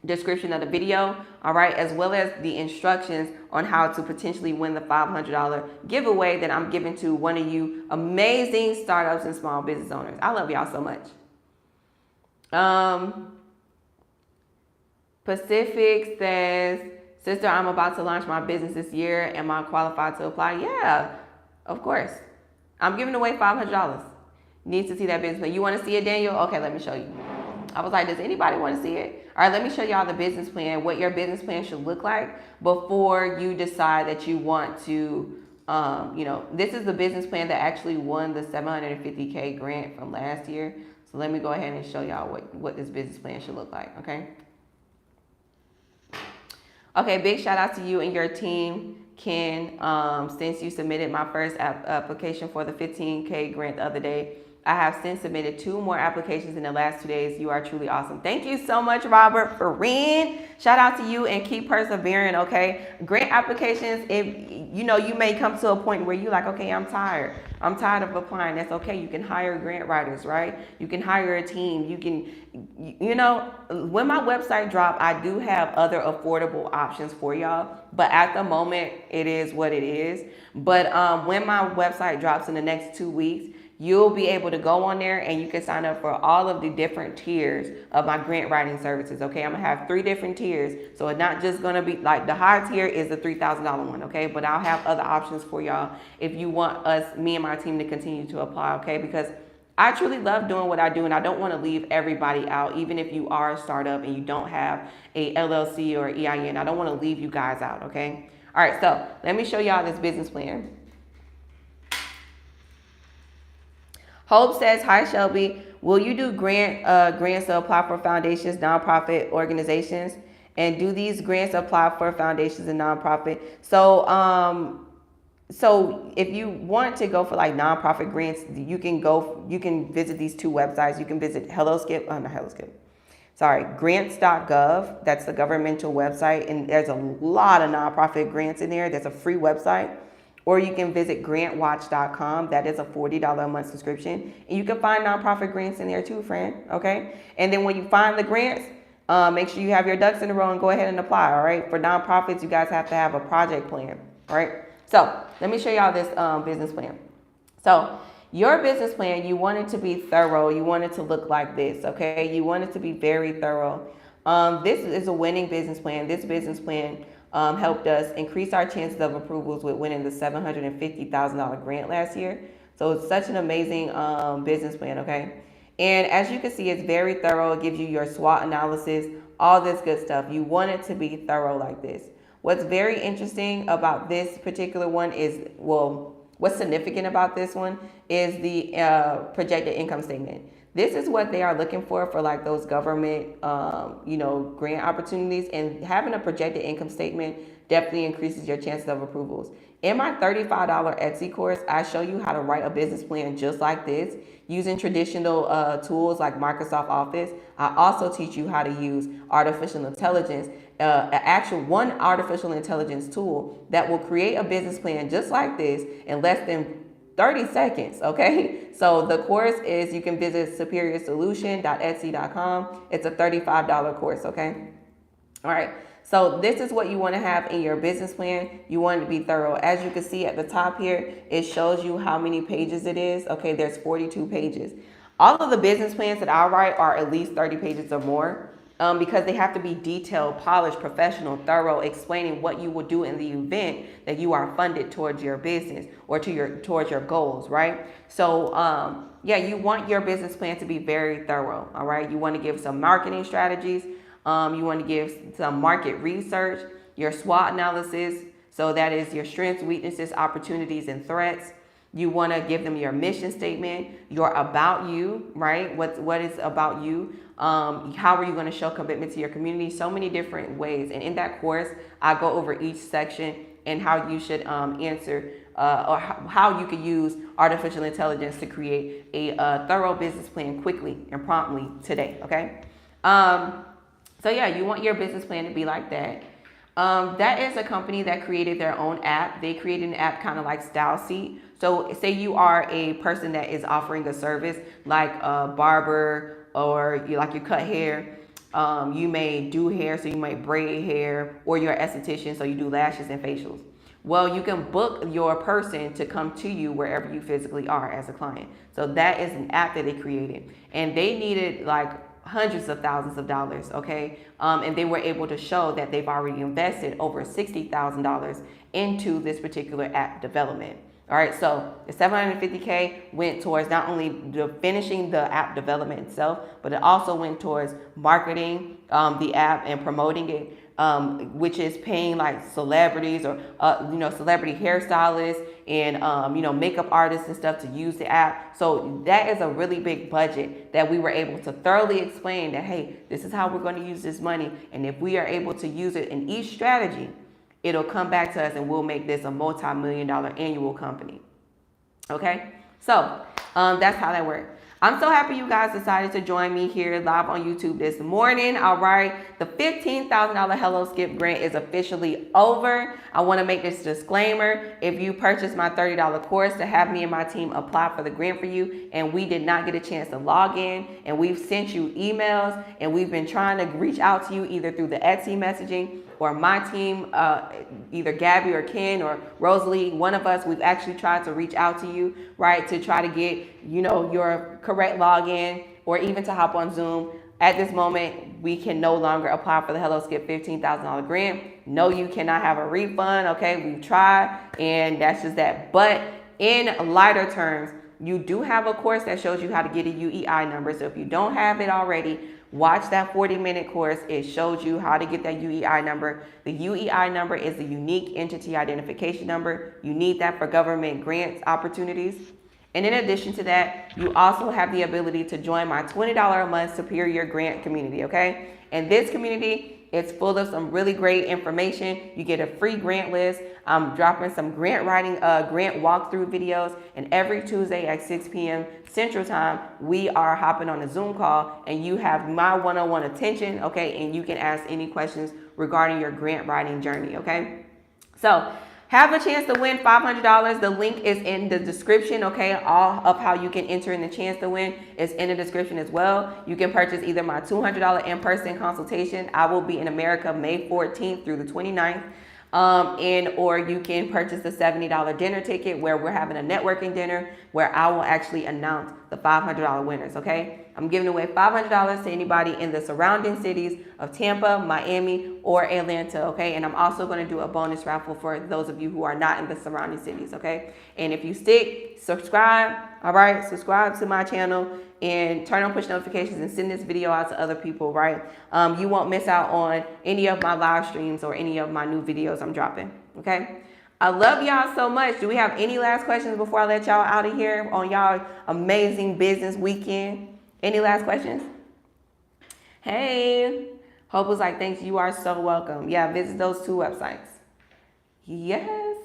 S2: description of the video, all right, as well as the instructions on how to potentially win the $500 giveaway that I'm giving to one of you amazing startups and small business owners. I love y'all so much. Pacific says, sister, I'm about to launch my business this year. Am I qualified to apply? Yeah, of course. I'm giving away $500. Needs to see that business plan. You want to see it, Daniel? Okay, let me show you. I was like, does anybody want to see it? All right, let me show y'all the business plan, what your business plan should look like before you decide that you want to, this is the business plan that actually won the $750K grant from last year. So let me go ahead and show y'all what this business plan should look like, okay? Okay, big shout out to you and your team, Ken. Since you submitted my first application for the 15K grant the other day, I have since submitted 2 more applications in the last 2 days. You are truly awesome. Thank you so much, Robert Farine. Shout out to you, and keep persevering, okay? Grant applications, if you may come to a point where you're like, okay, I'm tired of applying. That's okay. You can hire grant writers, right? You can hire a team. You can, when my website drops, I do have other affordable options for y'all. But at the moment, it is what it is. But when my website drops in the next 2 weeks, you'll be able to go on there and you can sign up for all of the different tiers of my grant writing services, okay? I'm gonna have 3 different tiers. So it's not just gonna be like the high tier is the $3,000 one, okay? But I'll have other options for y'all if you want me and my team to continue to apply, okay? Because I truly love doing what I do, and I don't wanna leave everybody out, even if you are a startup and you don't have a LLC or EIN. I don't wanna leave you guys out, okay? All right, so let me show y'all this business plan. Hope says, hi, Shelbie. Will you do grants to apply for foundations, nonprofit organizations? And do these grants apply for foundations and nonprofit? So if you want to go for like nonprofit grants, you can visit these 2 websites. You can visit grants.gov. That's the governmental website. And there's a lot of nonprofit grants in there. There's a free website. Or you can visit grantwatch.com. That is a $40 a month subscription. And you can find nonprofit grants in there too, friend, okay? And then when you find the grants, make sure you have your ducks in a row and go ahead and apply, all right? For nonprofits, you guys have to have a project plan, all right? So let me show y'all this business plan. So your business plan, you want it to be thorough. You want it to look like this, okay? You want it to be very thorough. This is a winning business plan. This business plan helped us increase our chances of approvals with winning the $750,000 grant last year. So it's such an amazing business plan, okay? And as you can see, it's very thorough. It gives you your SWOT analysis, all this good stuff. You want it to be thorough like this. What's very interesting about this particular one is, well, What's significant about this one is the projected income statement. This is what they are looking for like those government, grant opportunities. And having a projected income statement definitely increases your chances of approvals. In my $35 Etsy course, I show you how to write a business plan just like this using traditional tools like Microsoft Office. I also teach you how to use artificial intelligence, one artificial intelligence tool that will create a business plan just like this in less than 30 seconds, okay? So the course is, you can visit superiorsolution.etsy.com. It's a $35 course, okay? All right, so this is what you want to have in your business plan. You want it to be thorough. As you can see at the top here, it shows you how many pages it is. Okay, there's 42 pages. All of the business plans that I write are at least 30 pages or more. Because they have to be detailed, polished, professional, thorough, explaining what you will do in the event that you are funded towards your business or towards your goals, right? So, you want your business plan to be very thorough, all right? You want to give some marketing strategies. You want to give some market research, your SWOT analysis. So that is your strengths, weaknesses, opportunities, and threats. You want to give them your mission statement, your about you, right? What is about you? How are you going to show commitment to your community? So many different ways. And in that course, I go over each section and how you should answer or how you could use artificial intelligence to create a thorough business plan quickly and promptly today, okay? You want your business plan to be like that. That is a company that created their own app. They created an app kind of like StyleSeat. So say you are a person that is offering a service like a barber, or you cut hair. You may do hair, so you might braid hair, or you're an esthetician, so you do lashes and facials. Well, you can book your person to come to you wherever you physically are as a client. So that is an app that they created, and they needed like hundreds of thousands of dollars, okay? And they were able to show that they've already invested over $60,000 into this particular app development. All right, so the $750K went towards not only finishing the app development itself, but it also went towards marketing the app and promoting it, which is paying like celebrities or celebrity hairstylists and makeup artists and stuff to use the app. So that is a really big budget that we were able to thoroughly explain that, hey, this is how we're going to use this money, and if we are able to use it in each strategy, it'll come back to us and we'll make this a multi-million-dollar annual company. Okay, so that's how that works. I'm so happy you guys decided to join me here live on YouTube this morning. All right, the $15,000 Hello Skip grant is officially over. I want to make this disclaimer. If you purchased my $30 course to have me and my team apply for the grant for you, and we did not get a chance to log in, and we've sent you emails, and we've been trying to reach out to you either through the Etsy messaging or my team, either Gabby or Ken or Rosalie, one of us, we've actually tried to reach out to you, right, to try to get, your correct login or even to hop on Zoom. At this moment, we can no longer apply for the Hello Skip $15,000 grant. No, you cannot have a refund, okay? We've tried, and that's just that. But in lighter terms, you do have a course that shows you how to get a UEI number. So if you don't have it already, watch that 40-minute course. It shows you how to get that UEI number. The UEI number is the unique entity identification number. You need that for government grants opportunities. And in addition to that, you also have the ability to join my $20 a month Superior Grant community, okay? And this community is full of some really great information. You get a free grant list. I'm dropping some grant writing, grant walkthrough videos. And every Tuesday at 6 p.m. Central Time, we are hopping on a Zoom call, and you have my one-on-one attention, okay? And you can ask any questions regarding your grant writing journey, okay? So have a chance to win $500. The link is in the description, okay? All of how you can enter in the chance to win is in the description as well. You can purchase either my $200 in-person consultation. I will be in America May 14th through the 29th. Or you can purchase the $70 dinner ticket, where we're having a networking dinner where I will actually announce the $500 winners, okay? I'm giving away $500 to anybody in the surrounding cities of Tampa, Miami, or Atlanta, okay? And I'm also going to do a bonus raffle for those of you who are not in the surrounding cities, okay? And if you stick, subscribe, all right? Subscribe to my channel and turn on push notifications and send this video out to other people, right? You won't miss out on any of my live streams or any of my new videos I'm dropping, okay? I love y'all so much. Do we have any last questions before I let y'all out of here on y'all amazing business weekend? Any last questions? Hey, Hope was like, thanks, you are so welcome. Yeah, visit those 2 websites. Yes,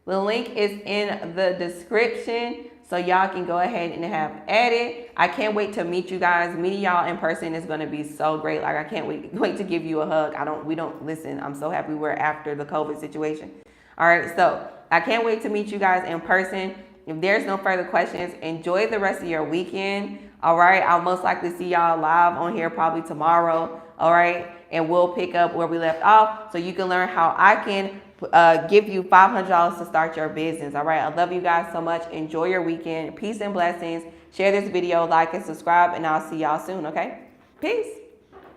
S2: the link is in the description, so y'all can go ahead and have at it. I can't wait to meet you guys. Meeting y'all in person is gonna be so great. Like, I can't wait to give you a hug. We don't listen. I'm so happy we're after the COVID situation. All right, so I can't wait to meet you guys in person. If there's no further questions, enjoy the rest of your weekend. All right, I'll most likely see y'all live on here probably tomorrow. All right, and we'll pick up where we left off so you can learn how I can give you $500 to start your business. All right, I love you guys so much. Enjoy your weekend. Peace and blessings. Share this video, like and subscribe, and I'll see y'all soon. Okay, peace.